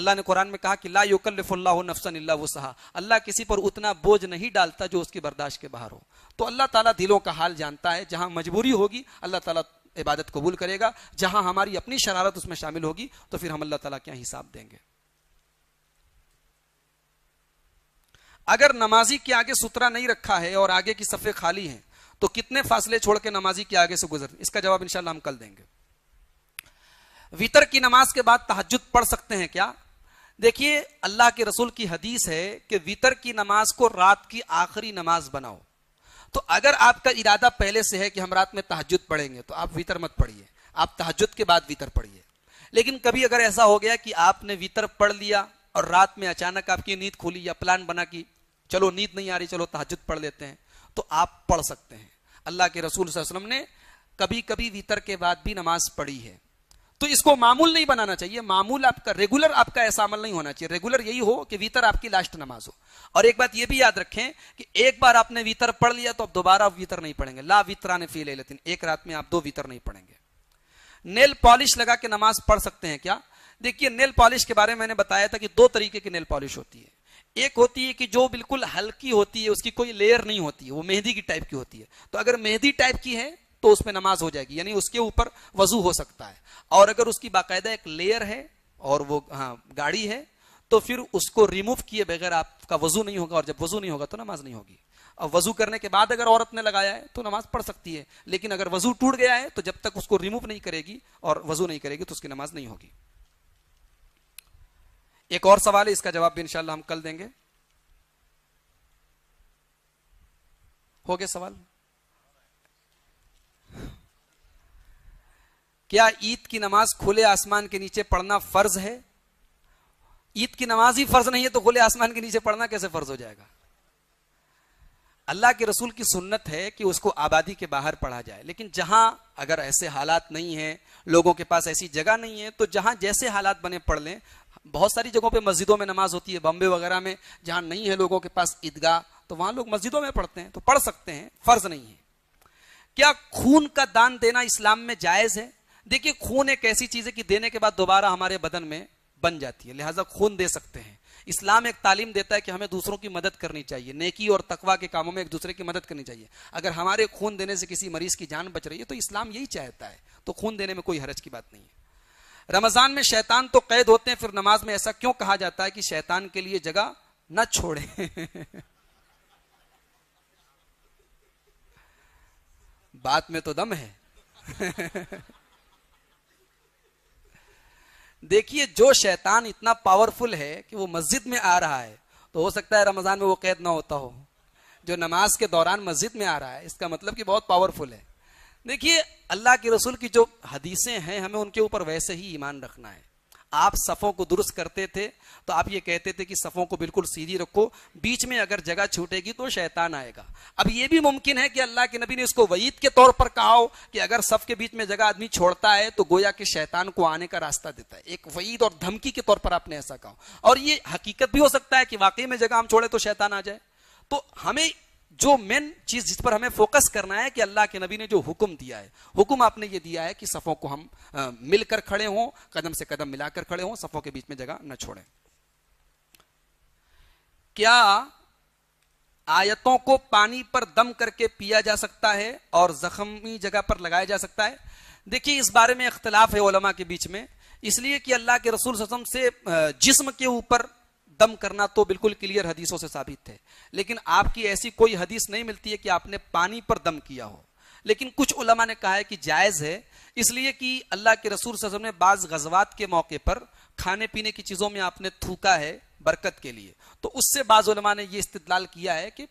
Speaker 2: اللہ نے قرآن میں کہا کہ لا یکلف اللہ نفسا الا وسعها، اللہ کسی پر اتنا بوجھ نہیں ڈالتا جو اس کی برداشت کے باہر ہو. تو اللہ تعالیٰ دلوں کا حال جانتا ہے. جہاں مجبوری ہوگی اللہ تعالیٰ عبادت قبول کرے گا، جہاں ہماری اپنی شرارت اس میں شامل ہوگی تو پھر ہم اللہ تعالیٰ کیا حساب دیں گے. اگر نمازی کے آگے سترا نہیں رکھا ہے اور آگے کی صفیں خالی ہیں تو کتنے فاصلے چھوڑ کے نمازی کے آگے سے گزر؟ اس کا جواب انشاءاللہ ہم کل دیں گے. وتر کی نماز کے بعد تہجد پڑھ سکتے ہیں کیا؟ دیکھیے اللہ کے رسول کی حدیث ہے کہ وتر کی نماز کو رات کی آخری نماز بناؤ. تو اگر آپ کا ارادہ پہلے سے ہے کہ ہم رات میں تہجد پڑھیں گے تو آپ وتر مت پڑھیے، آپ تہجد کے بعد وتر پڑھیے. لیکن کبھی اگر ایسا ہو گیا کہ آپ نے وتر پڑھ لیا اور رات میں اچانک آپ کی نیند کھولی یا پلان بنا کہ چلو نیند نہیں آ رہی چلو تہجد پڑھ لیتے ہیں، تو آپ پڑھ سکتے ہیں. اللہ کے رسول صلی اللہ علیہ وسلم نے کبھی کبھی وتر کے بعد بھی نماز پڑھی ہے. تو اس کو معمول نہیں بنانا چاہیے، معمول آپ کا ریگولر آپ کا ایسا عمل نہیں ہونا چاہیے. ریگولر یہی ہو کہ وتر آپ کی لاسٹ نماز ہو. اور ایک بات یہ بھی یاد رکھیں کہ ایک بار آپ نے وتر پڑھ لیا تو اب دوبارہ وتر نہیں پڑھیں گے. لا وتران فی لیلۃ، ایک رات میں آپ 2 وتر نہیں پڑھیں گے. نیل پالش لگا کے نماز پڑھ سکتے ہیں کیا؟ دیکھیے نیل پالش کے بارے میں نے بتایا تھا کہ 2 طریقے کی نیل پالش ہوتی ہے. ایک ہوتی ہے کہ جو بالکل ہلکی ہوتی ہے، اس کی کوئی لیئر نہیں ہوتی ہے، وہ مہندی کی ٹائپ کی ہوتی ہے. تو اگر مہندی ٹائپ کی ہے تو اس میں نماز ہو جائے گی، یعنی اس کے اوپر وضو ہو سکتا ہے. اور اگر اس کی باقاعدہ ایک لیئر ہے اور وہ گاڑی ہے تو پھر اس کو ریموو کیے بغیر آپ کا وضو نہیں ہوگا، اور جب وضو نہیں ہوگا تو نماز نہیں ہوگی. اور وضو کرنے کے بعد اگر عورت نے لگایا ہے تو نماز پڑھ سکتی ہے. لیکن اگر وضو ٹوٹ گیا ہے تو جب تک اس کو ریموو نہیں کرے گی اور وضو نہیں کرے گی تو اس کی نماز نہیں ہوگی. ایک اور سوال ہے، اس کا جواب بھی انشاءاللہ ہم کل دیں گے. ہو گیا سوال؟ کیا عید کی نماز کھلے آسمان کے نیچے پڑھنا فرض ہے؟ عید کی نماز ہی فرض نہیں ہے تو کھلے آسمان کے نیچے پڑھنا کیسے فرض ہو جائے گا؟ اللہ کے رسول کی سنت ہے کہ اس کو آبادی کے باہر پڑھا جائے. لیکن جہاں اگر ایسے حالات نہیں ہیں، لوگوں کے پاس ایسی جگہ نہیں ہے، تو جہاں جیسے حالات بنے پڑھ لیں. بہت ساری جگہوں پہ مسجدوں میں نماز ہوتی ہے، بمبے وغیرہ میں جہاں نہیں ہے لوگوں کے پاس عیدگاہ تو وہاں لوگ مسجدوں میں پڑھتے ہیں، تو پڑھ سکتے ہیں، فرض نہیں ہے. کیا خون کا دان دینا اسلام میں جائز ہے؟ دیکھیے خون ایک ایسی چیز ہے کہ دینے کے بعد دوبارہ ہمارے بدن میں بن جاتی ہے، لہٰذا خون دے سکتے ہیں. اسلام ایک تعلیم دیتا ہے کہ ہمیں دوسروں کی مدد کرنی چاہیے، نیکی اور تقوی کے کاموں میں ایک دوسرے کی مدد کرنی چاہیے. اگر ہمارے خون دینے سے کسی مریض کی جان بچ رہی ہے تو اسلام یہی چاہتا ہے، تو خون دینے میں کوئی حرج کی بات نہیں ہے. رمضان میں شیطان تو قید ہوتے ہیں، پھر نماز میں ایسا کیوں کہا جاتا ہے کہ شیطان کے لیے جگہ نہ چھوڑیں؟ بات میں تو دم ہے. دیکھیے جو شیطان اتنا پاورفل ہے کہ وہ مسجد میں آ رہا ہے تو ہو سکتا ہے رمضان میں وہ قید نہ ہوتا ہو. جو نماز کے دوران مسجد میں آ رہا ہے اس کا مطلب کہ بہت پاورفل ہے. دیکھیے اللہ کے رسول کی جو حدیثیں ہیں ہمیں ان کے اوپر ویسے ہی ایمان رکھنا ہے. آپ صفوں کو درست کرتے تھے تو آپ یہ کہتے تھے کہ صفوں کو بالکل سیدھی رکھو، بیچ میں اگر جگہ چھوٹے گی تو شیطان آئے گا. اب یہ بھی ممکن ہے کہ اللہ کے نبی نے اس کو وعید کے طور پر کہا ہو کہ اگر صف کے بیچ میں جگہ آدمی چھوڑتا ہے تو گویا کہ شیطان کو آنے کا راستہ دیتا ہے. ایک وعید اور دھمکی کے طور پر آپ نے ایسا کہا. اور یہ حقیقت بھی ہو سکتا ہے کہ واقعی میں جگہ ہم چھوڑے تو شیطان آ جائے. تو ہمیں جو مین چیز جس پر ہمیں فوکس کرنا ہے کہ اللہ کے نبی نے جو حکم دیا ہے، حکم آپ نے یہ دیا ہے کہ صفوں کو ہم مل کر کھڑے ہوں، قدم سے قدم ملا کر کھڑے ہوں، صفوں کے بیچ میں جگہ نہ چھوڑیں. کیا آیتوں کو پانی پر دم کر کے پیا جا سکتا ہے اور زخمی جگہ پر لگایا جا سکتا ہے؟ دیکھیے اس بارے میں اختلاف ہے علماء کے بیچ میں، اس لیے کہ اللہ کے رسول صلی اللہ علیہ وسلم سے جسم کے اوپر دم کرنا تو بالکل کلیئر حدیثوں سے ثابت ہے. لیکن آپ کی ایسی کوئی حدیث نہیں ملتی ہے کہ آپ نے پانی پر دم کیا ہو. لیکن کچھ علماء نے کہا ہے کہ جائز ہے، اس لیے کہ اللہ کے رسول صلی اللہ علیہ وسلم نے بعض غزوات کے موقع پر کھانے پینے کی چیزوں میں آپ نے تھوکا ہے برکت کے لیے، تو اس سے بعض علماء نے یہ استدلال کیا ہے کہ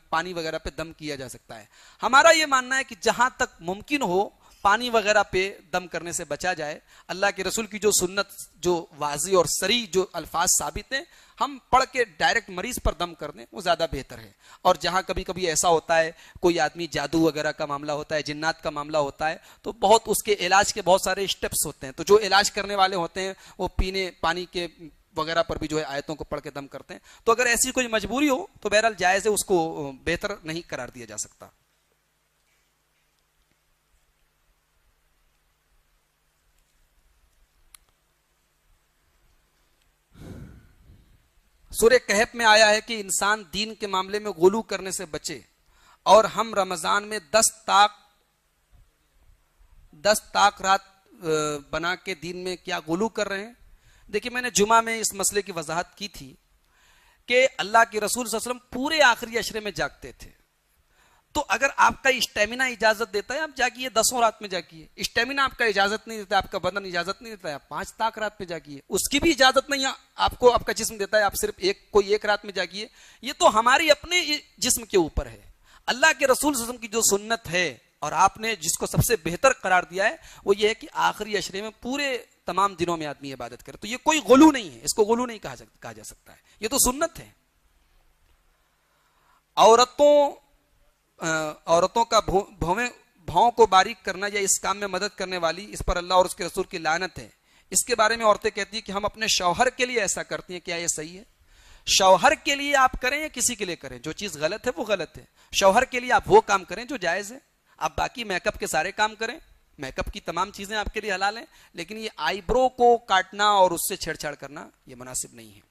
Speaker 2: پانی وغیرہ پہ دم کیا جا سکتا ہے. ہمارا یہ ماننا ہے کہ جہاں تک ممکن ہو پانی وغیرہ پہ دم کرنے سے بچا جائے. اللہ کے رسول کی جو سنت، جو واضح اور صریح جو الفاظ ثابت ہیں، ہم پڑھ کے ڈائریکٹ مریض پر دم کر دیں وہ زیادہ بہتر ہے. اور جہاں کبھی کبھی ایسا ہوتا ہے کوئی آدمی جادو وغیرہ کا معاملہ ہوتا ہے، جنات کا معاملہ ہوتا ہے، تو بہت اس کے علاج کے بہت سارے اسٹیپس ہوتے ہیں. تو جو علاج کرنے والے ہوتے ہیں وہ پینے پانی کے وغیرہ پر بھی جو ہے آیتوں کو پڑھ کے دم کرتے ہیں. تو اگر ایسی کوئی مجبوری ہو تو بہرحال جائز ہے، اس کو بہتر نہیں قرار دیا جا سکتا. سورہ کہف میں آیا ہے کہ انسان دین کے معاملے میں غلو کرنے سے بچے، اور ہم رمضان میں 10 طاق رات بنا کے دین میں کیا غلو کر رہے ہیں۔ دیکھیں میں نے جمعہ میں اس مسئلے کی وضاحت کی تھی کہ اللہ کے رسول صلی اللہ علیہ وسلم پورے آخری عشرے میں جاگتے تھے، تو اگر آپ کا اسٹیمنا اجازت دیتا ہے آپ جاگیے، 10 رات میں جاگیے۔ اسٹیمنا آپ کا اجازت نہیں دیتا، آپ کا بدن اجازت نہیں دیتا ہے، آپ 5 طاق رات میں جاگیے۔ اس کی بھی اجازت نہیں ہے آپ کو، آپ کا جسم دیتا ہے آپ صرف کوئی ایک رات میں جاگیے۔ یہ تو ہماری اپنے جسم کے اوپر ہے۔ اللہ کے رسول صلی اللہ علیہ وسلم کی جو سنت ہے اور آپ نے جس کو سب سے بہتر قرار دیا ہے وہ یہ ہے کہ آخری عشرے میں پورے تمام دنوں میں آدمی عبادت کرے۔ تو یہ کوئی غلو نہیں ہے، اس کو غلو نہیں کہا جا سکتا ہے، یہ تو سنت ہے۔ عورتوں کا بھاؤں کو باریک کرنا یا اس کام میں مدد کرنے والی، اس پر اللہ اور اس کے رسول کی لعنت ہے۔ اس کے بارے میں عورتیں کہتی ہیں کہ ہم اپنے شوہر کے لیے ایسا کرتی ہیں، کیا یہ صحیح ہے؟ شوہر کے لیے آپ کریں یا کسی کے لیے کریں، جو چیز غلط ہے وہ غلط ہے۔ شوہر کے لیے آپ وہ کام کریں جو جائز ہے، آپ باقی میک اپ کے سارے کام کریں، میک اپ کی تمام چیزیں آپ کے لیے حلال ہیں، لیکن یہ آئی برو کو کاٹنا اور اس سے چھیڑ چھاڑ کرنا یہ مناسب نہیں ہے۔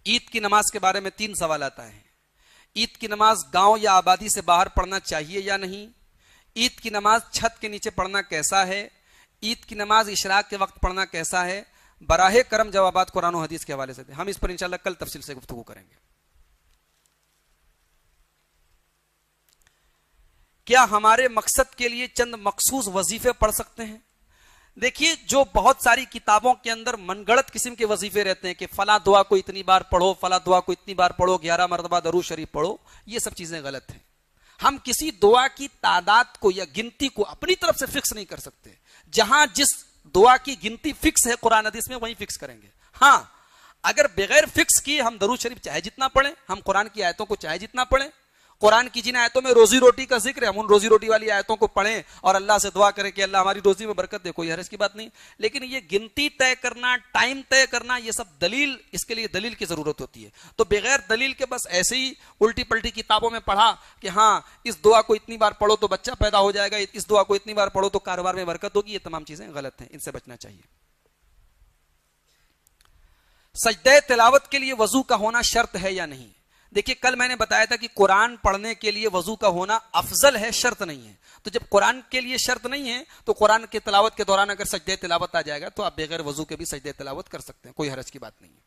Speaker 2: عید کی نماز کے بارے میں 3 سوالات آئے ہیں۔ عید کی نماز گاؤں یا آبادی سے باہر پڑھنا چاہیے یا نہیں؟ عید کی نماز چھت کے نیچے پڑھنا کیسا ہے؟ عید کی نماز اشراق کے وقت پڑھنا کیسا ہے؟ براہ کرم جوابات قرآن و حدیث کے حوالے سے دیں، ہم اس پر انشاءاللہ کل تفصیل سے گفتگو کریں گے۔ کیا ہمارے مقصد کے لیے چند مخصوص وظیفے پڑھ سکتے ہیں؟ دیکھیے جو بہت ساری کتابوں کے اندر من گڑت قسم کے وظیفے رہتے ہیں کہ فلاں دعا کو اتنی بار پڑھو، فلاں دعا کو اتنی بار پڑھو، 11 مرتبہ درود شریف پڑھو، یہ سب چیزیں غلط ہیں۔ ہم کسی دعا کی تعداد کو یا گنتی کو اپنی طرف سے فکس نہیں کر سکتے۔ جہاں جس دعا کی گنتی فکس ہے قرآن حدیث میں وہیں فکس کریں گے۔ ہاں اگر بغیر فکس کیے ہم درود شریف چاہے جتنا پڑھیں، ہم قرآن کی آیتوں کو چاہے جتنا پڑھیں، قرآن کی جن آیتوں میں روزی روٹی کا ذکر ہے ہم ان روزی روٹی والی آیتوں کو پڑھیں اور اللہ سے دعا کریں کہ اللہ ہماری روزی میں برکت دے، کوئی حرج کی بات نہیں۔ لیکن یہ گنتی طے کرنا، ٹائم طے کرنا، یہ سب دلیل، اس کے لیے دلیل کی ضرورت ہوتی ہے۔ تو بغیر دلیل کے بس ایسے ہی الٹی پلٹی کتابوں میں پڑھا کہ ہاں اس دعا کو اتنی بار پڑھو تو بچہ پیدا ہو جائے گا، اس دعا کو اتنی بار پڑھو تو کاروبار میں برکت ہوگی، یہ تمام چیزیں غلط ہیں، ان سے بچنا چاہیے۔ سجدہ تلاوت کے لیے وضو کا ہونا شرط ہے یا نہیں؟ دیکھیے کل میں نے بتایا تھا کہ قرآن پڑھنے کے لیے وضو کا ہونا افضل ہے، شرط نہیں ہے۔ تو جب قرآن کے لیے شرط نہیں ہے تو قرآن کی تلاوت کے دوران اگر سجدہ تلاوت آ جائے گا تو آپ بغیر وضو کے بھی سجدہ تلاوت کر سکتے ہیں، کوئی حرج کی بات نہیں ہے۔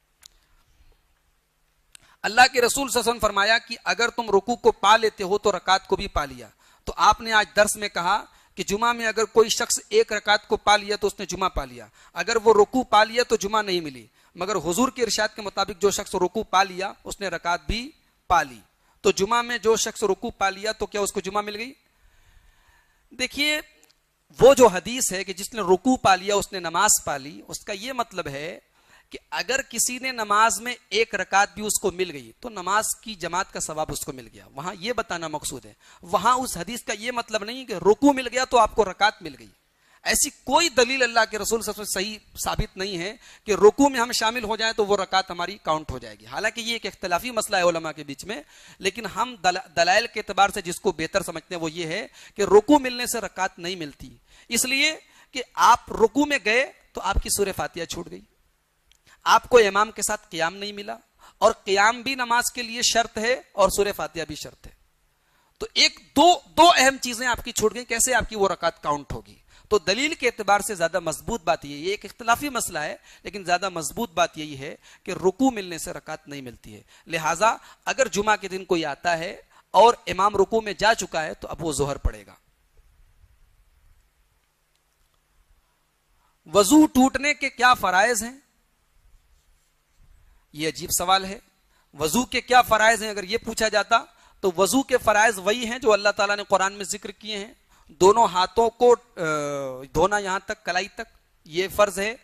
Speaker 2: اللہ کے رسول صلی اللہ علیہ وسلم فرمایا کہ اگر تم رکوع کو پا لیتے ہو تو رکعت کو بھی پا لیا۔ تو آپ نے آج درس میں کہا کہ جمعہ میں اگر کوئی شخص ایک رکعت کو پا لیا تو اس نے جمعہ پا لیا، اگر وہ رکوع پا لیا تو جمعہ نہیں ملی، مگر حضور کے ارشاد کے مطابق جو شخص رکوع پا لیا اس نے رکعت بھی پا لی۔ تو جمعہ میں جو شخص رکوع پا لیا تو کیا اس کو جمعہ مل گئی؟ دیکھیے وہ جو حدیث ہے کہ جس نے رکوع پا لیا اس نے نماز پا لی، اس کا یہ مطلب ہے کہ اگر کسی نے نماز میں ایک رکعت بھی اس کو مل گئی تو نماز کی جماعت کا ثواب اس کو مل گیا، وہاں یہ بتانا مقصود ہے۔ وہاں اس حدیث کا یہ مطلب نہیں کہ رکوع مل گیا تو آپ کو رکعت مل گئی، ایسی کوئی دلیل اللہ کے رسول صلی اللہ علیہ وسلم صحیح ثابت نہیں ہے کہ رکوع میں ہم شامل ہو جائیں تو وہ رکعت ہماری کاؤنٹ ہو جائے گی۔ حالانکہ یہ ایک اختلافی مسئلہ ہے علماء کے بیچ میں، لیکن ہم دلائل کے اعتبار سے جس کو بہتر سمجھتے ہیں وہ یہ ہے کہ رکوع ملنے سے رکعت نہیں ملتی، اس لیے کہ آپ رکوع میں گئے تو آپ کی سورہ فاتحہ چھوٹ گئی، آپ کو امام کے ساتھ قیام نہیں ملا، اور قیام بھی نماز کے لیے شرط ہے اور سورہ فاتحہ بھی شرط ہے، تو دو اہم چیزیں آپ کی چھوٹ گئی، کیسے آپ کی وہ رکعت کاؤنٹ ہوگی؟ تو دلیل کے اعتبار سے زیادہ مضبوط بات یہ ایک اختلافی مسئلہ ہے، لیکن زیادہ مضبوط بات یہی ہے کہ رکوع ملنے سے رکعت نہیں ملتی ہے۔ لہٰذا اگر جمعہ کے دن کوئی آتا ہے اور امام رکوع میں جا چکا ہے تو اب وہ ظہر پڑے گا۔ وضو ٹوٹنے کے کیا فرائض ہیں؟ یہ عجیب سوال ہے۔ وضو کے کیا فرائض ہیں اگر یہ پوچھا جاتا تو وضو کے فرائض وہی ہیں جو اللہ تعالیٰ نے قرآن میں ذکر کیے ہیں۔ دونوں ہاتھوں کو دھونا یہاں تک کلائی تک یہ فرض ہے،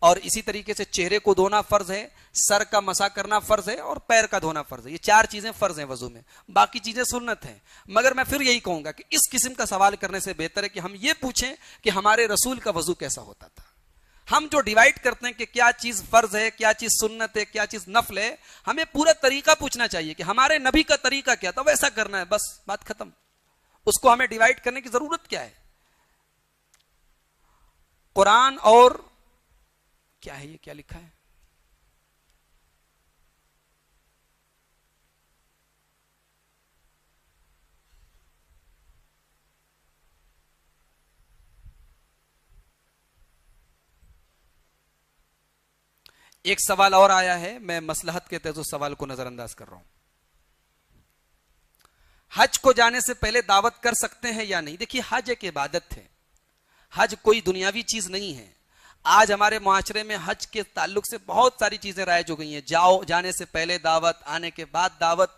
Speaker 2: اور اسی طریقے سے چہرے کو دھونا فرض ہے، سر کا مسح کرنا فرض ہے، اور پیر کا دھونا فرض ہے۔ یہ 4 چیزیں فرض ہیں وضو میں، باقی چیزیں سنت ہیں۔ مگر میں پھر یہی کہوں گا کہ اس قسم کا سوال کرنے سے بہتر ہے کہ ہم یہ پوچھیں کہ ہمارے رسول کا وضو کیسا ہوتا تھا۔ ہم جو ڈیوائیڈ کرتے ہیں کہ کیا چیز فرض ہے، کیا چیز سنت ہے، کیا چیز نفل ہے، ہمیں پورا طریقہ پوچھنا چاہیے کہ ہمارے نبی کا طریقہ کیا تھا، ویسا کرنا ہے، بس بات ختم۔ اس کو ہمیں ڈیوائڈ کرنے کی ضرورت کیا ہے؟ قرآن اور کیا ہے، یہ کیا لکھا ہے؟ ایک سوال اور آیا ہے، میں مصلحت کے تحت اس سوال کو نظر انداز کر رہا ہوں. حج کو جانے سے پہلے دعوت کر سکتے ہیں یا نہیں؟ دیکھیے، حج ایک عبادت ہے، حج کوئی دنیاوی چیز نہیں ہے. آج ہمارے معاشرے میں حج کے تعلق سے بہت ساری چیزیں رائج ہو گئی ہیں. جانے سے پہلے دعوت، آنے کے بعد دعوت،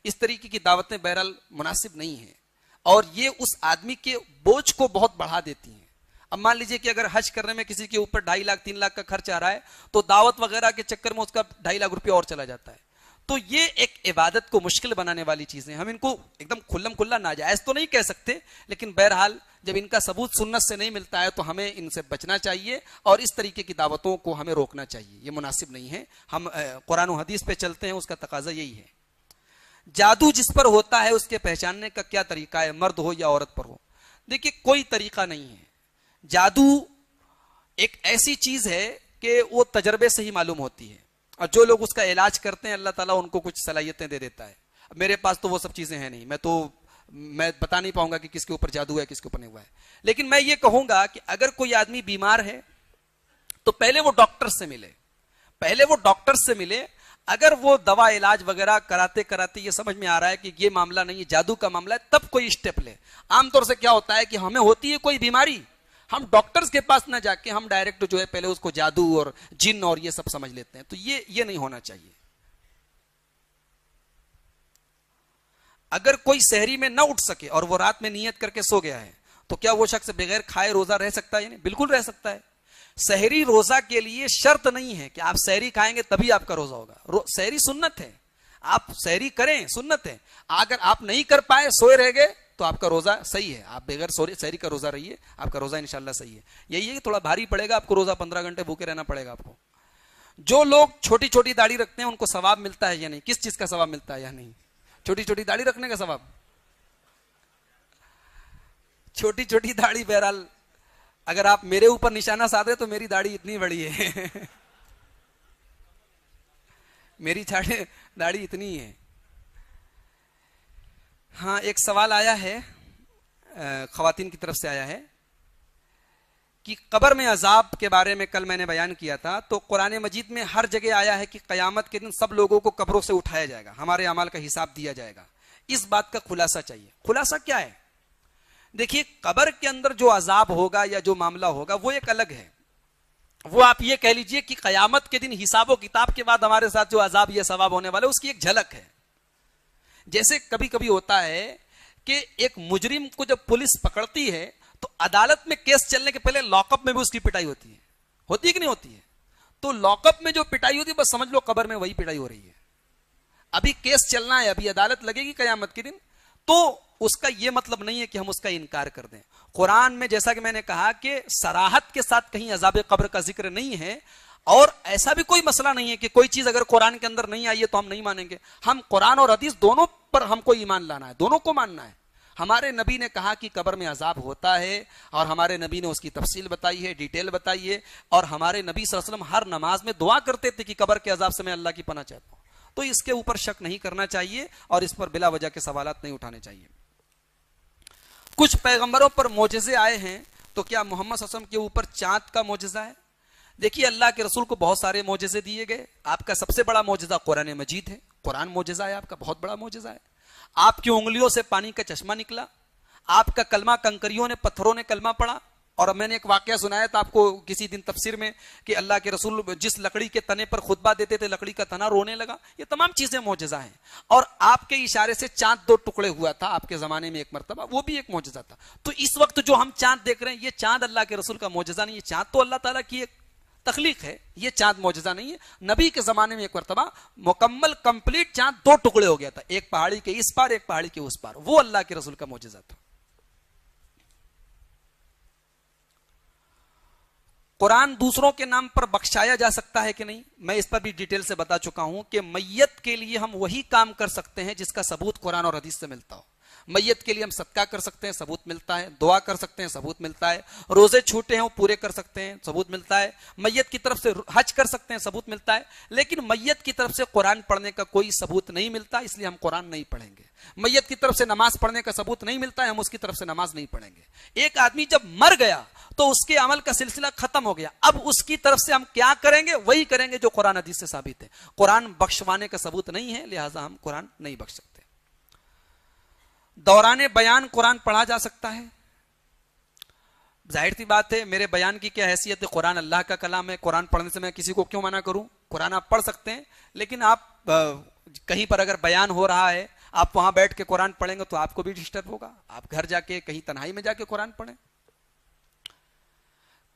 Speaker 2: اس طریقے کی دعوتیں بہرحال مناسب نہیں ہیں، اور یہ اس آدمی کے بوجھ کو بہت بڑھا دیتی ہیں. اب مان لیجئے کہ اگر حج کرنے میں کسی کے اوپر 2.5 لاکھ 3 لاکھ کا خرچ آ رہا ہے، تو دعوت وغیرہ کے چکر میں اس کا 2.5 لاکھ روپیہ اور چلا جاتا ہے. تو یہ ایک عبادت کو مشکل بنانے والی چیزیں، ہم ان کو ایک دم کھلم کھلا ناجائز تو نہیں کہہ سکتے، لیکن بہرحال جب ان کا ثبوت سنت سے نہیں ملتا ہے تو ہمیں ان سے بچنا چاہیے، اور اس طریقے کی دعوتوں کو ہمیں روکنا چاہیے. یہ مناسب نہیں ہے. ہم قرآن و حدیث پہ چلتے ہیں، اس کا تقاضا یہی ہے. جادو جس پر ہوتا ہے اس کے پہچاننے کا کیا طریقہ ہے، مرد ہو یا عورت پر ہو؟ دیکھیے، کوئی طریقہ نہیں ہے. جادو ایک ایسی چیز ہے کہ وہ تجربے سے ہی معلوم ہوتی ہے، اور جو لوگ اس کا علاج کرتے ہیں اللہ تعالیٰ ان کو کچھ صلاحیتیں دے دیتا ہے. میرے پاس تو وہ سب چیزیں ہیں نہیں، میں بتا نہیں پاؤں گا کہ کس کے اوپر جادو ہے کس کے اوپر نہیں ہوا ہے. لیکن میں یہ کہوں گا کہ اگر کوئی آدمی بیمار ہے تو پہلے وہ ڈاکٹر سے ملے. اگر وہ دوا علاج وغیرہ کراتے کراتے یہ سمجھ میں آ رہا ہے کہ یہ معاملہ نہیں ہے، جادو کا معاملہ ہے، تب کوئی اسٹیپ لے. عام طور سے کیا ہوتا ہے کہ ہمیں ہوتی ہے کوئی بیماری، ہم ڈاکٹرز کے پاس نہ جا کے ہم ڈائریکٹ جو ہے پہلے اس کو جادو اور جن اور یہ سب سمجھ لیتے ہیں. تو یہ نہیں ہونا چاہیے. اگر کوئی سحری میں نہ اٹھ سکے اور وہ رات میں نیت کر کے سو گیا ہے تو کیا وہ شخص بغیر کھائے روزہ رہ سکتا ہے یا نہیں؟ بالکل رہ سکتا ہے. سحری روزہ کے لیے شرط نہیں ہے کہ آپ سحری کھائیں گے تبھی آپ کا روزہ ہوگا. سحری سنت ہے، آپ سحری کریں، سنت ہے. اگر آپ نہیں کر پائے، سوئے رہ گئے، تو آپ کا روزہ صحیح ہے. آپ بغیر سحری کا روزہ رہیے، آپ کا روزہ انشاءاللہ صحیح ہے. یہی ہے کہ تھوڑا بھاری پڑے گا آپ کو، روزہ 15 گھنٹے بھوکے رہنا پڑے گا آپ کو. جو لوگ چھوٹی چھوٹی داڑھی رکھتے ہیں ان کو ثواب ملتا ہے یا نہیں؟ کس چیز کا ثواب ملتا ہے یا نہیں؟ چھوٹی چھوٹی داڑھی رکھنے کا ثواب. چھوٹی چھوٹی داڑھی، بہرحال اگر آپ میرے اوپر نشانہ سادھے تو میری داڑھی اتنی بڑی ہے میری داڑھی اتنی ہے. ہاں، ایک سوال آیا ہے خواتین کی طرف سے آیا ہے کہ قبر میں عذاب کے بارے میں کل میں نے بیان کیا تھا. تو قرآن مجید میں ہر جگہ آیا ہے کہ قیامت کے دن سب لوگوں کو قبروں سے اٹھایا جائے گا، ہمارے اعمال کا حساب دیا جائے گا. اس بات کا خلاصہ چاہیے. خلاصہ کیا ہے؟ دیکھیے، قبر کے اندر جو عذاب ہوگا یا جو معاملہ ہوگا وہ ایک الگ ہے. وہ آپ یہ کہہ لیجئے کہ قیامت کے دن حساب و کتاب کے بعد ہمارے ساتھ جو عذاب یا ثواب ہونے والا ہے اس کی ایک جھلک ہے. جیسے کبھی کبھی ہوتا ہے کہ ایک مجرم کو جب پولیس پکڑتی ہے تو عدالت میں کیس چلنے کے پہلے لاک اپ میں بھی اس کی پٹائی ہوتی ہے کہ نہیں ہوتی ہے؟ تو لاک اپ میں جو پٹائی ہوتی ہے بس سمجھ لو قبر میں وہی پٹائی ہو رہی ہے. ابھی کیس چلنا ہے، ابھی عدالت لگے گی قیامت کے دن. تو اس کا یہ مطلب نہیں ہے کہ ہم اس کا انکار کر دیں. قرآن میں جیسا کہ میں نے کہا کہ صراحت کے ساتھ کہیں عذاب قبر کا ذکر نہیں ہے، اور ایسا بھی کوئی مسئلہ نہیں ہے کہ کوئی چیز اگر قرآن کے اندر نہیں آئی ہے تو ہم نہیں مانیں گے. ہم قرآن اور حدیث دونوں پر ہم کو ایمان لانا ہے، دونوں کو ماننا ہے. ہمارے نبی نے کہا کہ قبر میں عذاب ہوتا ہے، اور ہمارے نبی نے اس کی تفصیل بتائی ہے، ڈیٹیل بتائی ہے. اور ہمارے نبی صلی اللہ علیہ وسلم ہر نماز میں دعا کرتے تھے کہ قبر کے عذاب سے میں اللہ کی پناہ چاہتا ہوں. تو اس کے اوپر شک نہیں کرنا چاہیے اور اس پر بلا وجہ کے سوالات نہیں اٹھانے چاہیے. کچھ پیغمبروں پر معجزے آئے ہیں، تو کیا محمد صلی اللہ علیہ وسلم کے اوپر چاند کا معجزہ ہے؟ دیکھیے، اللہ کے رسول کو بہت سارے معجزے دیے گئے. آپ کا سب سے بڑا معجزہ قرآن مجید ہے. قرآن معجزہ ہے، آپ کا بہت بڑا معجزہ ہے. آپ کی انگلیوں سے پانی کا چشمہ نکلا، آپ کا کلمہ کنکریوں نے، پتھروں نے کلمہ پڑھا. اور میں نے ایک واقعہ سنایا تھا آپ کو کسی دن تفسیر میں کہ اللہ کے رسول جس لکڑی کے تنے پر خطبہ دیتے تھے لکڑی کا تنا رونے لگا. یہ تمام چیزیں معجزہ ہیں. اور آپ کے اشارے سے چاند 2 ٹکڑے ہوا تھا آپ کے زمانے میں ایک مرتبہ، وہ بھی ایک معجزہ تھا. تو اس وقت جو ہم چاند دیکھ رہے ہیں یہ چاند اللہ کے رسول کا معجزہ نہیں ہے. چاند تو اللہ تعالیٰ کی ایک تخلیق ہے، یہ چاند معجزہ نہیں ہے. نبی کے زمانے میں ایک مرتبہ مکمل کمپلیٹ چاند 2 ٹکڑے ہو گیا تھا، ایک پہاڑی کے اس پار ایک پہاڑی کے اس پار. وہ اللہ کے رسول کا معجزہ تھا. قرآن دوسروں کے نام پر بخشایا جا سکتا ہے کہ نہیں؟ میں اس پر بھی ڈیٹیل سے بتا چکا ہوں کہ میت کے لیے ہم وہی کام کر سکتے ہیں جس کا ثبوت قرآن اور حدیث سے ملتا ہو. میت کے لیے ہم صدقہ کر سکتے ہیں، ثبوت ملتا ہے، دعا کر سکتے ہیں، ثبوت ملتا ہے، روزے چھوٹے ہیں وہ پورے کر سکتے ہیں، ثبوت ملتا ہے، میت کی طرف سے حج کر سکتے ہیں، ثبوت ملتا ہے، لیکن میت کی طرف سے قرآن پڑھنے کا کوئی ثبوت نہیں ملتا، اس لیے ہم قرآن نہیں پڑھیں گے۔ میت کی طرف سے نماز پڑھنے کا ثبوت نہیں ملتا ہے، ہم اس کی طرف سے نماز نہیں پڑھیں گے۔ ایک آدمی جب مر گیا تو اس کے عمل کا سلسلہ ختم ہو گیا، اب اس کی طرف سے ہم کیا کریں گے؟ وہی کریں گے جو قرآن حدیث سے ثابت ہے۔ قرآن بخشوانے کا ثبوت نہیں ہے، لہٰذا ہم قرآن نہیں بخش سکتے۔ دوران بیان قرآن پڑھا جا سکتا ہے؟ ظاہر سی بات ہے، میرے بیان کی کیا حیثیت ہے؟ قرآن اللہ کا کلام ہے، قرآن پڑھنے سے میں کسی کو کیوں منع کروں؟ قرآن آپ پڑھ سکتے ہیں، لیکن آپ کہیں پر اگر بیان ہو رہا ہے آپ وہاں بیٹھ کے قرآن پڑھیں گے تو آپ کو بھی ڈسٹرب ہوگا، آپ گھر جا کے کہیں تنہائی میں جا کے قرآن پڑھیں۔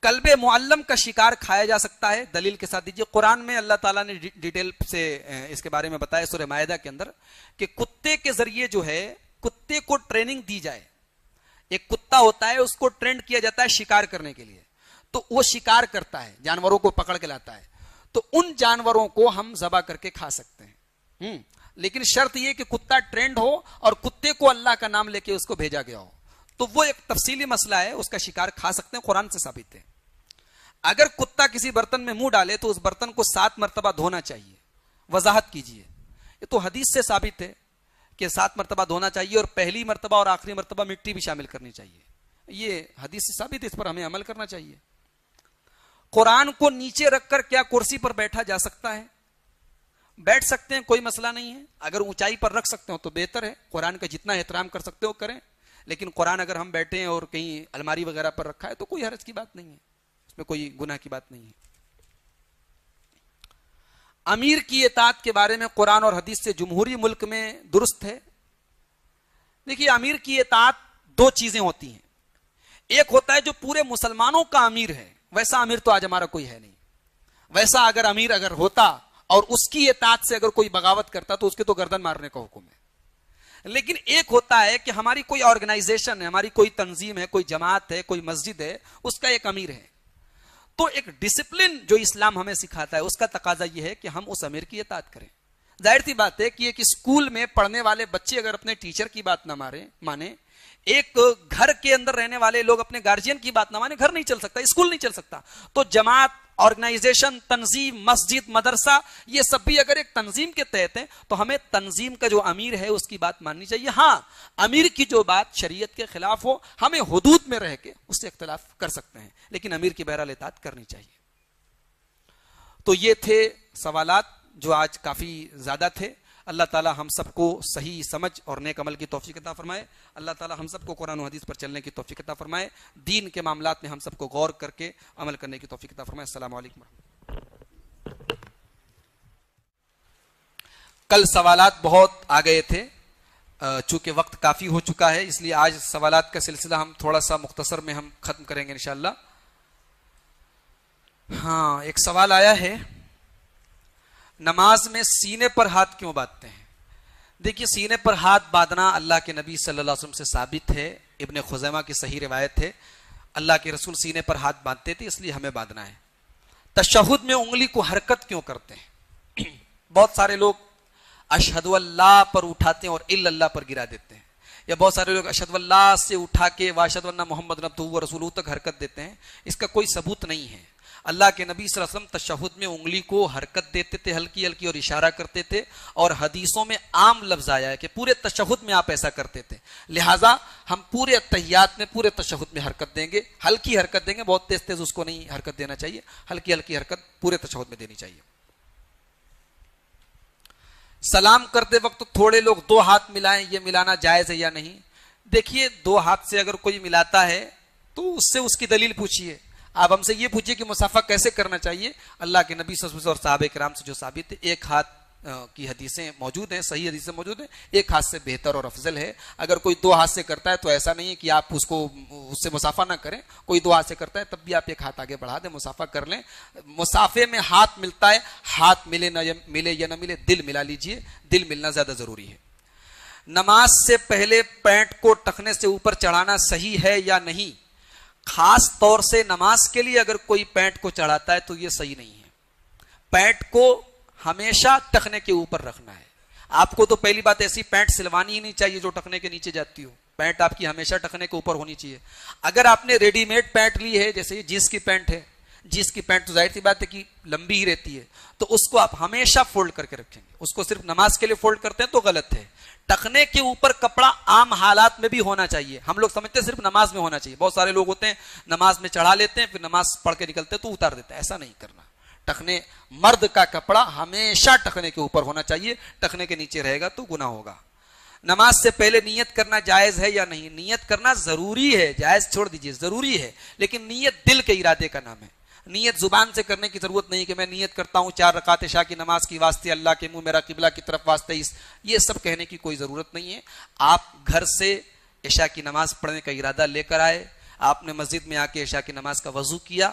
Speaker 2: کلب معلم کا شکار کھایا جا سکتا ہے؟ دلیل کے ساتھ دیجیے۔ قرآن میں اللہ تعالیٰ نے ڈیٹیل سے اس کے بارے میں بتایا سورہ مائدہ کے اندر کہ کتے کے ذریعے جو ہے کتے کو ٹریننگ دی جائے۔ ایک کتا ہوتا ہے، اس کو ٹرینڈ کیا جاتا ہے شکار کرنے کے لیے، تو وہ شکار کرتا ہے، جانوروں کو پکڑ کے لاتا ہے، تو ان جانوروں کو ہم ذبح کر کے کھا سکتے ہیں، لیکن شرط یہ کہ کتا ٹرینڈ ہو اور کتے کو اللہ کا نام لے کے اس کو بھیجا گیا ہو، تو وہ ایک تفصیلی مسئلہ ہے، اس کا شکار کھا سکتے ہیں، قرآن سے ثابت ہے۔ اگر کتا کسی برتن میں منہ ڈالے تو اس برتن کو 7 مرتبہ دھونا چاہیے۔ وضاحت کیجئے، یہ تو حدیث سے ثابت ہے کہ 7 مرتبہ دھونا چاہیے، اور پہلی مرتبہ اور آخری مرتبہ مٹی بھی شامل کرنی چاہیے، یہ حدیث سے ثابت ہے، اس پر ہمیں عمل کرنا چاہیے۔ قرآن کو نیچے رکھ کر کیا کرسی پر بیٹھا جا سکتا ہے؟ بیٹھ سکتے ہیں، کوئی مسئلہ نہیں ہے، اگر اونچائی پر رکھ سکتے ہو تو بہتر ہے، قرآن کا جتنا احترام کر سکتے ہو کریں، لیکن قرآن اگر ہم بیٹھے ہیں اور کہیں الماری وغیرہ پر رکھا ہے تو کوئی حرج کی بات نہیں ہے، اس میں کوئی گناہ کی بات نہیں ہے۔ امیر کی اطاعت کے بارے میں قرآن اور حدیث سے جمہوری ملک میں درست ہے؟ دیکھیے، امیر کی اطاعت 2 چیزیں ہوتی ہیں، ایک ہوتا ہے جو پورے مسلمانوں کا امیر ہے، ویسا امیر تو آج ہمارا کوئی ہے نہیں، ویسا اگر امیر اگر ہوتا اور اس کی اطاعت سے اگر کوئی بغاوت کرتا تو اس کے تو گردن مارنے کا حکم ہے۔ لیکن ایک ہوتا ہے کہ ہماری کوئی آرگنائزیشن ہے، ہماری کوئی تنظیم ہے، کوئی جماعت ہے، کوئی مسجد ہے، اس کا ایک امیر ہے، تو ایک ڈسپلن جو اسلام ہمیں سکھاتا ہے اس کا تقاضا یہ ہے کہ ہم اس امیر کی اطاعت کریں۔ ظاہر سی بات ہے کہ ایک اسکول میں پڑھنے والے بچے اگر اپنے ٹیچر کی بات نہ مانے، ایک گھر کے اندر رہنے والے لوگ اپنے گارجین کی بات نہ مانے، گھر نہیں چل سکتا، اسکول نہیں چل سکتا۔ تو جماعت، آرگنائزیشن، تنظیم، مسجد، مدرسہ، یہ سب بھی اگر ایک تنظیم کے تحت ہیں تو ہمیں تنظیم کا جو امیر ہے اس کی بات ماننی چاہیے۔ ہاں، امیر کی جو بات شریعت کے خلاف ہو ہمیں حدود میں رہ کے اس سے اختلاف کر سکتے ہیں، لیکن امیر کی بہرحال اطاعت کرنی چاہیے۔ تو یہ تھے سوالات جو آج کافی زیادہ تھے۔ اللہ تعالی ہم سب کو صحیح سمجھ اور نیک عمل کی توفیق عطا فرمائے۔ اللہ تعالی ہم سب کو قرآن و حدیث پر چلنے کی توفیق عطا فرمائے، دین کے معاملات میں ہم سب کو غور کر کے عمل کرنے کی توفیق عطا فرمائے۔ السلام علیکم ورحمۃ اللہ۔ کل سوالات بہت آ گئے تھے، چونکہ وقت کافی ہو چکا ہے، اس لیے آج سوالات کا سلسلہ ہم تھوڑا سا مختصر میں ہم ختم کریں گے انشاءاللہ۔ ہاں، ایک سوال آیا ہے، نماز میں سینے پر ہاتھ کیوں باندھتے ہیں؟ دیکھیے، سینے پر ہاتھ باندھنا اللہ کے نبی صلی اللہ علیہ وسلم سے ثابت ہے، ابن خزیمہ کی صحیح روایت ہے، اللہ کے رسول سینے پر ہاتھ باندھتے تھے، اس لیے ہمیں باندھنا ہے۔ تشہد میں انگلی کو حرکت کیوں کرتے ہیں؟ بہت سارے لوگ اشہد اللہ پر اٹھاتے ہیں اور الا اللہ پر گرا دیتے ہیں، یا بہت سارے لوگ اشہد اللہ سے اٹھا کے واشہد ان محمد عبدہ و رسولہ تک حرکت دیتے ہیں، اس کا کوئی ثبوت نہیں ہے۔ اللہ کے نبی صلی اللہ علیہ وسلم تشہد میں انگلی کو حرکت دیتے تھے، ہلکی ہلکی، اور اشارہ کرتے تھے، اور حدیثوں میں عام لفظ آیا ہے کہ پورے تشہد میں آپ ایسا کرتے تھے، لہٰذا ہم پورے تحیات میں پورے تشہد میں حرکت دیں گے، ہلکی حرکت دیں گے، بہت تیز تیز اس کو نہیں حرکت دینا چاہیے، ہلکی ہلکی حرکت پورے تشہد میں دینی چاہیے۔ سلام کرتے وقت تھوڑے لوگ 2 ہاتھ ملائیں، یہ ملانا جائز ہے یا نہیں؟ دیکھیے، 2 ہاتھ سے اگر کوئی ملاتا ہے تو اس سے اس کی دلیل پوچھیے، آپ ہم سے یہ پوچھیے کہ مصافحہ کیسے کرنا چاہیے۔ اللہ کے نبی صلی اللہ علیہ وسلم اور صحابہ کرام سے جو ثابت ہے، 1 ہاتھ کی حدیثیں موجود ہیں، صحیح حدیثیں موجود ہیں، 1 ہاتھ سے بہتر اور افضل ہے۔ اگر کوئی 2 ہاتھ سے کرتا ہے تو ایسا نہیں ہے کہ آپ اس کو اس سے مصافحہ نہ کریں، کوئی 2 ہاتھ سے کرتا ہے تب بھی آپ 1 ہاتھ آگے بڑھا دیں، مصافحہ کر لیں۔ مصافحے میں ہاتھ ملتا ہے، ہاتھ ملے نہ ملے یا نہ ملے، دل ملا لیجئے، دل ملنا زیادہ ضروری ہے۔ نماز سے پہلے پینٹ کو ٹخنے سے اوپر چڑھانا صحیح ہے یا نہیں؟ خاص طور سے نماز کے لیے اگر کوئی پینٹ کو چڑھاتا ہے تو یہ صحیح نہیں ہے۔ پینٹ کو ہمیشہ ٹخنے کے اوپر رکھنا ہے، آپ کو تو پہلی بات ایسی پینٹ سلوانی ہی نہیں چاہیے جو ٹخنے کے نیچے جاتی ہو. پینٹ آپ کی ہمیشہ ٹخنے کے اوپر ہونی چاہیے. اگر آپ نے ریڈی میڈ پینٹ لی ہے, جیسے یہ جینس کی پینٹ ہے, جینس کی پینٹ تو ظاہر سی بات ہے کہ لمبی ہی رہتی ہے, تو اس کو آپ ہمیشہ فولڈ کر کے رکھیں گے. اس کو صرف نماز کے لیے فولڈ کرتے ہیں تو غلط ہے. ٹخنے کے اوپر کپڑا عام حالات میں بھی ہونا چاہیے. ہم لوگ سمجھتے ہیں صرف نماز میں ہونا چاہیے. بہت سارے لوگ ہوتے ہیں نماز میں چڑھا لیتے ہیں, پھر نماز پڑھ کے نکلتے ہیں تو اتار دیتے ہیں. ایسا نہیں کرنا. ٹخنے, مرد کا کپڑا ہمیشہ ٹخنے کے اوپر ہونا چاہیے. ٹخنے کے نیچے رہے گا تو گناہ ہوگا. نماز سے پہلے نیت کرنا جائز ہے یا نہیں؟ نیت کرنا ضروری ہے. جائز چھوڑ دیجئے, ضروری ہے, لیکن نیت دل کے ارادے کا نام ہے. نیت زبان سے کرنے کی ضرورت نہیں کہ میں نیت کرتا ہوں 4 رکعت عشاء کی نماز کی واسطے اللہ کے منہ میرا قبلہ کی طرف واسطے. یہ سب کہنے کی کوئی ضرورت نہیں ہے. آپ گھر سے عشاء کی نماز پڑھنے کا ارادہ لے کر آئے, آپ نے مسجد میں آ کے عشاء کی نماز کا وضو کیا,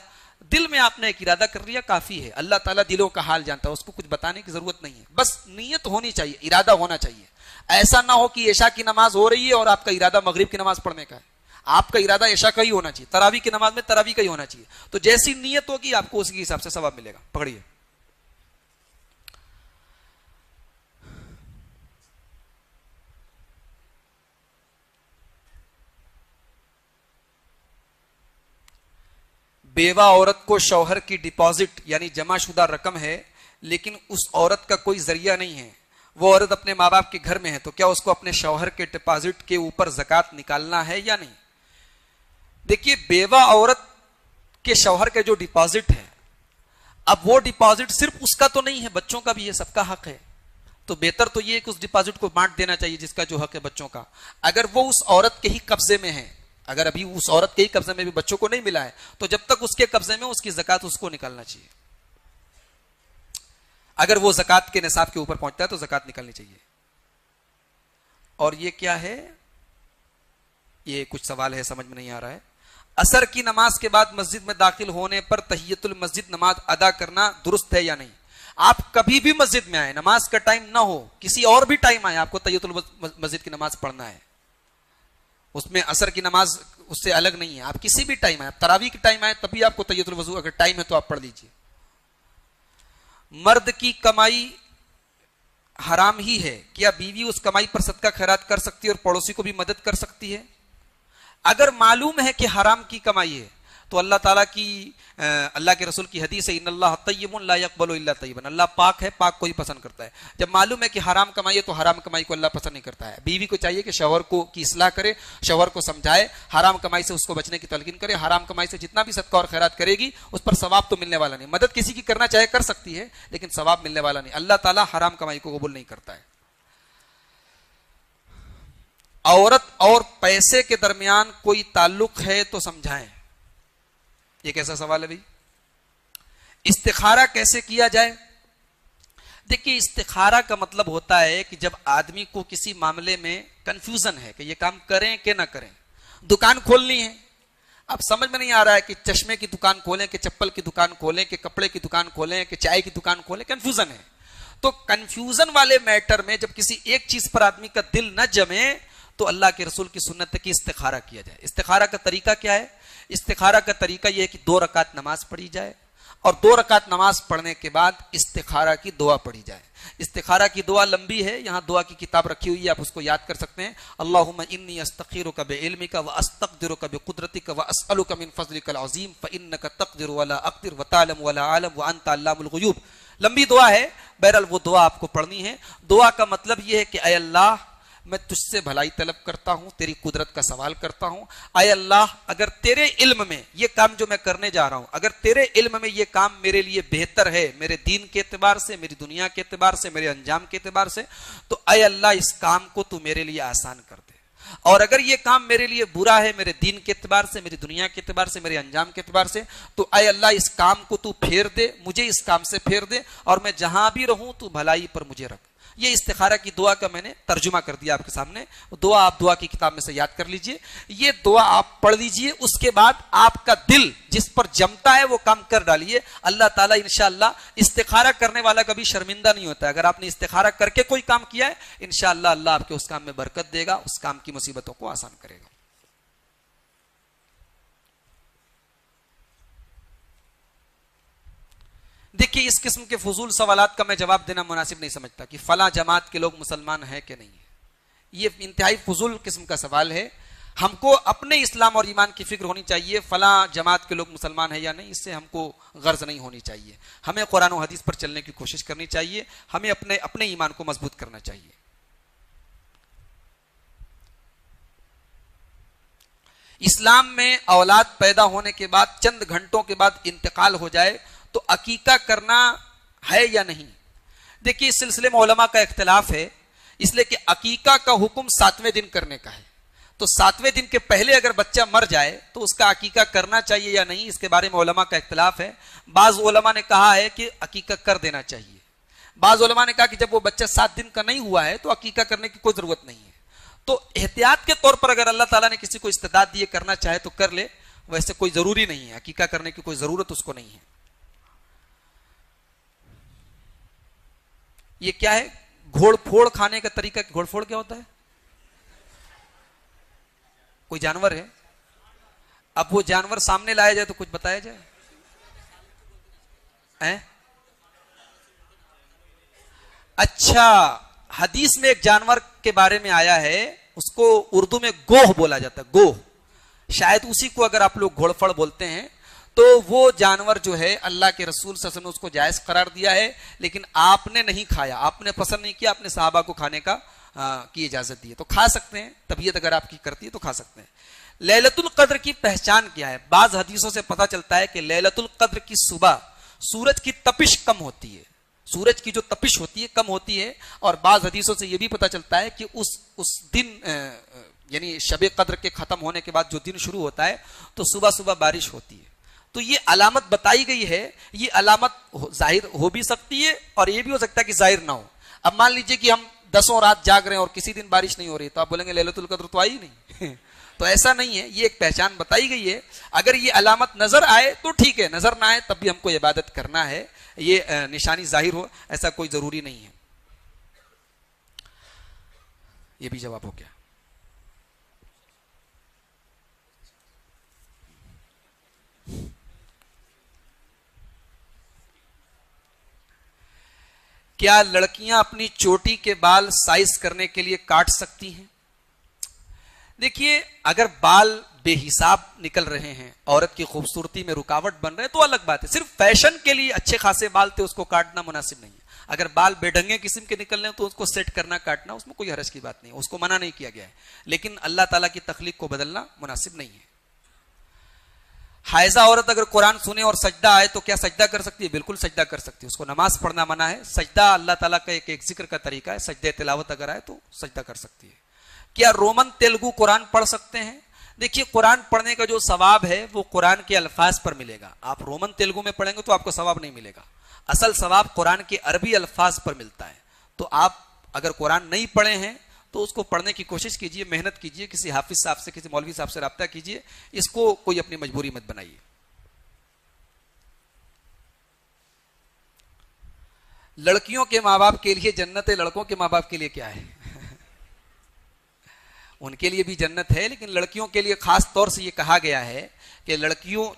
Speaker 2: دل میں آپ نے ایک ارادہ کر لیا, کافی ہے. اللہ تعالیٰ دلوں کا حال جانتا ہے, اس کو کچھ بتانے کی ضرورت نہیں ہے. بس نیت ہونی چاہیے, ارادہ ہونا چاہیے. ایسا نہ ہو کہ عشاء کی نماز ہو رہی ہے اور آپ کا ارادہ مغرب کی نماز پڑھنے کا ہے. آپ کا ارادہ عشاء کا ہی ہونا چاہیے. تراویح کی نماز میں تراویح کا ہی ہونا چاہیے. تو جیسی نیت ہوگی آپ کو اس کے حساب سے ثواب ملے گا. پکڑیے. بیوہ عورت کو شوہر کی ڈپازٹ یعنی جمع شدہ رقم ہے, لیکن اس عورت کا کوئی ذریعہ نہیں ہے. وہ عورت اپنے ماں باپ کے گھر میں ہے, تو کیا اس کو اپنے شوہر کے ڈپازٹ کے اوپر زکوٰۃ نکالنا ہے یا نہیں؟ دیکھیے, بیوہ عورت کے شوہر کے جو ڈپازٹ ہے, اب وہ ڈپازٹ صرف اس کا تو نہیں ہے, بچوں کا بھی ہے, سب کا حق ہے. تو بہتر تو یہ ہے کہ اس ڈپازٹ کو بانٹ دینا چاہیے جس کا جو حق ہے بچوں کا. اگر وہ اس عورت کے ہی قبضے میں ہے, اگر ابھی اس عورت کے ہی قبضے میں بھی بچوں کو نہیں ملا ہے, تو جب تک اس کے قبضے میں اس کی زکوٰۃ اس کو نکالنا چاہیے. اگر وہ زکوٰۃ کے نصاب کے اوپر پہنچتا ہے تو زکوٰۃ نکالنی چاہیے. اور یہ کیا ہے, یہ کچھ سوال ہے سمجھ میں نہیں آ رہا ہے. عصر کی نماز کے بعد مسجد میں داخل ہونے پر تحیت المسجد نماز ادا کرنا درست ہے یا نہیں؟ آپ کبھی بھی مسجد میں آئے, نماز کا ٹائم نہ ہو, کسی اور بھی ٹائم آئے, آپ کو تحیت المسجد کی نماز پڑھنا ہے. اس میں عصر کی نماز اس سے الگ نہیں ہے. آپ کسی بھی ٹائم آئے, تراویح کے ٹائم آئے, تبھی آپ کو تحیت الوضو اگر ٹائم ہے تو آپ پڑھ لیجیے. مرد کی کمائی حرام ہی ہے, کیا بیوی اس کمائی پر صدقہ خیرات کر سکتی ہے اور پڑوسی کو بھی مدد کر سکتی ہے؟ اگر معلوم ہے کہ حرام کی کمائی ہے تو اللہ تعالیٰ کی, اللہ کے رسول کی حدیث ہے, ان اللہ طیب لا یقبل الا طیبا, اللہ پاک ہے, پاک کو ہی پسند کرتا ہے. جب معلوم ہے کہ حرام کمائی ہے تو حرام کمائی کو اللہ پسند نہیں کرتا ہے. بیوی کو چاہیے کہ شوہر کو کی اصلاح کرے, شوہر کو سمجھائے, حرام کمائی سے اس کو بچنے کی تلقین کرے. حرام کمائی سے جتنا بھی صدقہ اور خیرات کرے گی اس پر ثواب تو ملنے والا نہیں. مدد کسی کی کرنا چاہے کر سکتی ہے, لیکن ثواب ملنے والا نہیں. اللہ تعالیٰ حرام کمائی کو قبول نہیں کرتا ہے. عورت اور پیسے کے درمیان کوئی تعلق ہے تو سمجھائیں. یہ کیسا سوال ہے بھائی؟ استخارہ کیسے کیا جائے؟ دیکھیے, استخارہ کا مطلب ہوتا ہے کہ جب آدمی کو کسی معاملے میں کنفیوژن ہے کہ یہ کام کریں کہ نہ کریں. دکان کھولنی ہے, اب سمجھ میں نہیں آ رہا ہے کہ چشمے کی دکان کھولیں کہ چپل کی دکان کھولیں کہ کپڑے کی دکان کھولیں کہ چائے کی دکان کھولیں, کنفیوژن ہے. تو کنفیوژن والے میٹر میں جب کسی ایک چیز پر آدمی کا دل نہ جمے تو اللہ کے رسول کی سنت ہے کہ استخارہ کیا جائے. استخارہ کا طریقہ کیا ہے؟ استخارہ کا طریقہ یہ ہے کہ 2 رکعت نماز پڑھی جائے, اور 2 رکعت نماز پڑھنے کے بعد استخارہ کی دعا پڑھی جائے. استخارہ کی دعا لمبی ہے, یہاں دعا کی کتاب رکھی ہوئی ہے, آپ اس کو یاد کر سکتے ہیں. اللہم انی استخیرک بعلمک واستقدرک بقدرتک واسألک من فضلک العظیم فانک تقدر ولا اقدر وتعلم ولا اعلم وانت علام الغیوب. لمبی دعا ہے, بہرحال وہ دعا آپ کو پڑھنی ہے. دعا کا مطلب یہ ہے کہ اے اللہ, میں تجھ سے بھلائی طلب کرتا ہوں, تیری قدرت کا سوال کرتا ہوں. اے اللہ, اگر تیرے علم میں یہ کام جو میں کرنے جا رہا ہوں, اگر تیرے علم میں یہ کام میرے لیے بہتر ہے, میرے دین کے اعتبار سے, میری دنیا کے اعتبار سے, میرے انجام کے اعتبار سے, تو اے اللہ اس کام کو تو میرے لیے آسان کر دے. اور اگر یہ کام میرے لیے برا ہے, میرے دین کے اعتبار سے, میری دنیا کے اعتبار سے, میرے انجام کے اعتبار سے, تو اے اللہ اس کام کو تو پھیر دے, مجھے اس کام سے پھیر دے, اور میں جہاں بھی رہوں تو بھلائی پر مجھے رکھ. یہ استخارہ کی دعا کا میں نے ترجمہ کر دیا آپ کے سامنے. دعا آپ دعا کی کتاب میں سے یاد کر لیجئے. یہ دعا آپ پڑھ لیجئے, اس کے بعد آپ کا دل جس پر جمتا ہے وہ کام کر ڈالیے. اللہ تعالیٰ انشاءاللہ استخارہ کرنے والا کبھی شرمندہ نہیں ہوتا ہے. اگر آپ نے استخارہ کر کے کوئی کام کیا ہے, انشاءاللہ اللہ آپ کے اس کام میں برکت دے گا, اس کام کی مصیبتوں کو آسان کرے گا. دیکھیے اس قسم کے فضول سوالات کا میں جواب دینا مناسب نہیں سمجھتا کہ فلاں جماعت کے لوگ مسلمان ہیں کہ نہیں ہے. یہ انتہائی فضول قسم کا سوال ہے. ہم کو اپنے اسلام اور ایمان کی فکر ہونی چاہیے. فلاں جماعت کے لوگ مسلمان ہیں یا نہیں، اس سے ہم کو غرض نہیں ہونی چاہیے. ہمیں قرآن و حدیث پر چلنے کی کوشش کرنی چاہیے. ہمیں اپنے ایمان کو مضبوط کرنا چاہیے. اسلام میں اولاد پیدا ہونے کے بعد چند گھنٹوں کے بعد انتقال ہو جائے تو عقیقہ کرنا ہے یا نہیں؟ دیکھیے اس سلسلے میں علماء کا اختلاف ہے، اس لیے کہ عقیقہ کا حکم 7ویں دن کرنے کا ہے. تو 7ویں دن کے پہلے اگر بچہ مر جائے تو اس کا عقیقہ کرنا چاہیے یا نہیں، اس کے بارے میں علماء کا اختلاف ہے. بعض علماء نے کہا ہے کہ عقیقہ کر دینا چاہیے. بعض علماء نے کہا کہ جب وہ بچہ 7 دن کا نہیں ہوا ہے تو عقیقہ کرنے کی کوئی ضرورت نہیں ہے. تو احتیاط کے طور پر اگر اللہ تعالیٰ نے کسی کو استعداد دیے کرنا چاہے تو کر لے، ویسے کوئی ضروری نہیں ہے، عقیقہ کرنے کی کوئی ضرورت اس کو نہیں ہے. یہ کیا ہے؟ گھوڑ پھوڑ کھانے کا طریقہ. گھوڑ پھوڑ کیا ہوتا ہے؟ کوئی جانور ہے. اب وہ جانور سامنے لایا جائے تو کچھ بتایا جائے. اچھا، حدیث میں ایک جانور کے بارے میں آیا ہے، اس کو اردو میں گوہ بولا جاتا ہے. گوہ، شاید اسی کو اگر آپ لوگ گھوڑ پھڑ بولتے ہیں. تو وہ جانور جو ہے اللہ کے رسول صلی اللہ علیہ وسلم نے اس کو جائز قرار دیا ہے، لیکن آپ نے نہیں کھایا، آپ نے پسند نہیں کیا، آپ نے صحابہ کو کھانے کی اجازت دی ہے. تو کھا سکتے ہیں، طبیعت اگر آپ کی کرتی ہے تو کھا سکتے ہیں. لیلۃ القدر کی پہچان کیا ہے؟ بعض حدیثوں سے پتہ چلتا ہے کہ لیلۃ القدر کی صبح سورج کی تپش کم ہوتی ہے، سورج کی جو تپش ہوتی ہے کم ہوتی ہے. اور بعض حدیثوں سے یہ بھی پتہ چلتا ہے کہ اس دن یعنی شب قدر کے ختم ہونے کے بعد جو دن شروع ہوتا ہے تو صبح صبح بارش ہوتی ہے. تو یہ علامت بتائی گئی ہے. یہ علامت ظاہر ہو بھی سکتی ہے اور یہ بھی ہو سکتا ہے کہ ظاہر نہ ہو. اب مان لیجئے کہ ہم 10 رات جاگ رہے ہیں اور کسی دن بارش نہیں ہو رہی تو آپ بولیں گے لیلۃ القدر تو آئی نہیں. تو ایسا نہیں ہے، یہ ایک پہچان بتائی گئی ہے. اگر یہ علامت نظر آئے تو ٹھیک ہے، نظر نہ آئے تب بھی ہم کو عبادت کرنا ہے. یہ نشانی ظاہر ہو ایسا کوئی ضروری نہیں ہے. یہ بھی جواب ہو گیا. کیا لڑکیاں اپنی چوٹی کے بال سائز کرنے کے لیے کاٹ سکتی ہیں؟ دیکھیے اگر بال بے حساب نکل رہے ہیں، عورت کی خوبصورتی میں رکاوٹ بن رہے ہیں تو الگ بات ہے. صرف فیشن کے لیے اچھے خاصے بال تھے، اس کو کاٹنا مناسب نہیں ہے. اگر بال بے ڈھنگے قسم کے نکل رہے ہیں تو اس کو سیٹ کرنا، کاٹنا، اس میں کوئی حرج کی بات نہیں ہے، اس کو منع نہیں کیا گیا ہے. لیکن اللہ تعالیٰ کی تخلیق کو بدلنا مناسب نہیں ہے. حائضہ عورت اگر قرآن سنے اور سجدہ آئے تو کیا سجدہ کر سکتی ہے؟ بالکل سجدہ کر سکتی ہے. اس کو نماز پڑھنا منع ہے. سجدہ اللہ تعالیٰ کا ایک ذکر کا طریقہ ہے. سجدہ تلاوت اگر آئے تو سجدہ کر سکتی ہے. کیا رومن تیلگو قرآن پڑھ سکتے ہیں؟ دیکھیے قرآن پڑھنے کا جو ثواب ہے وہ قرآن کے الفاظ پر ملے گا. آپ رومن تیلگو میں پڑھیں گے تو آپ کو ثواب نہیں ملے گا. اصل ثواب قرآن کے عربی الفاظ پر ملتا ہے. تو آپ اگر قرآن نہیں پڑھے ہیں تو اس کو پڑھنے کی کوشش کیجئے، محنت کیجئے، کسی حافظ صاحب سے، کسی مولوی صاحب سے رابطہ کیجئے. اس کو کوئی اپنی مجبوری مت بنائیے. لڑکیوں کے ماں باپ کے لیے جنت ہے، لڑکوں کے ماں باپ کے لیے کیا ہے؟ ان کے لیے بھی جنت ہے، لیکن لڑکیوں کے لیے خاص طور سے یہ کہا گیا ہے کہ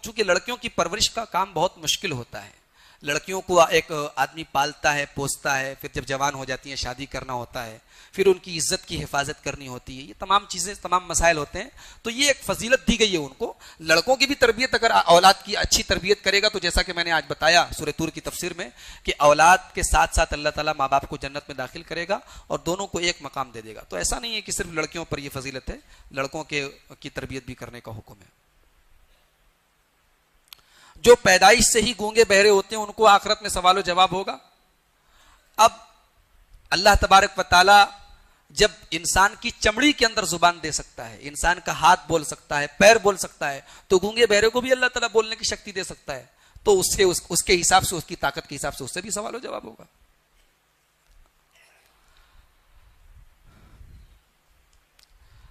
Speaker 2: چونکہ لڑکیوں کی پرورش کا کام بہت مشکل ہوتا ہے. لڑکیوں کو ایک آدمی پالتا ہے، پوستا ہے، پھر جب جوان ہو جاتی ہیں شادی کرنا ہوتا ہے، پھر ان کی عزت کی حفاظت کرنی ہوتی ہے. یہ تمام چیزیں، تمام مسائل ہوتے ہیں. تو یہ ایک فضیلت دی گئی ہے ان کو. لڑکوں کی بھی تربیت اگر اولاد کی اچھی تربیت کرے گا تو جیسا کہ میں نے آج بتایا سورہ طور کی تفسیر میں کہ اولاد کے ساتھ ساتھ اللہ تعالیٰ ماں باپ کو جنت میں داخل کرے گا اور دونوں کو ایک مقام دے دے گا. تو ایسا نہیں ہے کہ صرف لڑکیوں پر یہ فضیلت ہے، لڑکوں کی تربیت بھی کرنے کا حکم ہے. جو پیدائش سے ہی گونگے بہرے ہوتے ہیں ان کو آخرت میں سوال و جواب ہوگا. اب اللہ تبارک و تعالی جب انسان کی چمڑی کے اندر زبان دے سکتا ہے، انسان کا ہاتھ بول سکتا ہے، پیر بول سکتا ہے، تو گونگے بہرے کو بھی اللہ تعالیٰ بولنے کی شکتی دے سکتا ہے. تو اس کے حساب سے، اس کی طاقت کے حساب سے اس سے بھی سوال و جواب ہوگا.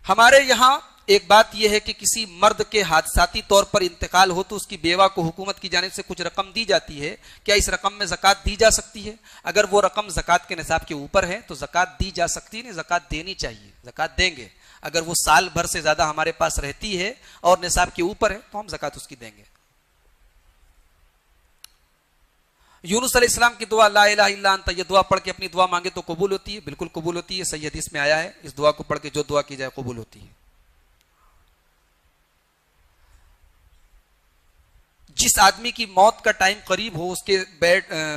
Speaker 2: ہمارے یہاں ایک بات یہ ہے کہ کسی مرد کے حادثاتی طور پر انتقال ہو تو اس کی بیوہ کو حکومت کی جانب سے کچھ رقم دی جاتی ہے. کیا اس رقم میں زکوٰۃ دی جا سکتی ہے؟ اگر وہ رقم زکوٰۃ کے نصاب کے اوپر ہے تو زکوٰۃ دی جا سکتی ہے، زکوٰۃ دینی چاہیے، زکوٰۃ دیں گے. اگر وہ سال بھر سے زیادہ ہمارے پاس رہتی ہے اور نصاب کے اوپر ہے تو ہم زکوٰۃ اس کی دیں گے. یونس علیہ السلام کی دعا لا الہ الا انت، یہ دعا پڑھ کے اپنی دعا مانگے تو قبول ہوتی ہے، بالکل قبول ہوتی ہے، صحیح حدیث میں آیا ہے اس دعا کو پڑھ کے جو دعا کی جائے قبول ہوتی ہے۔ جس آدمی کی موت کا ٹائم قریب ہو اس کے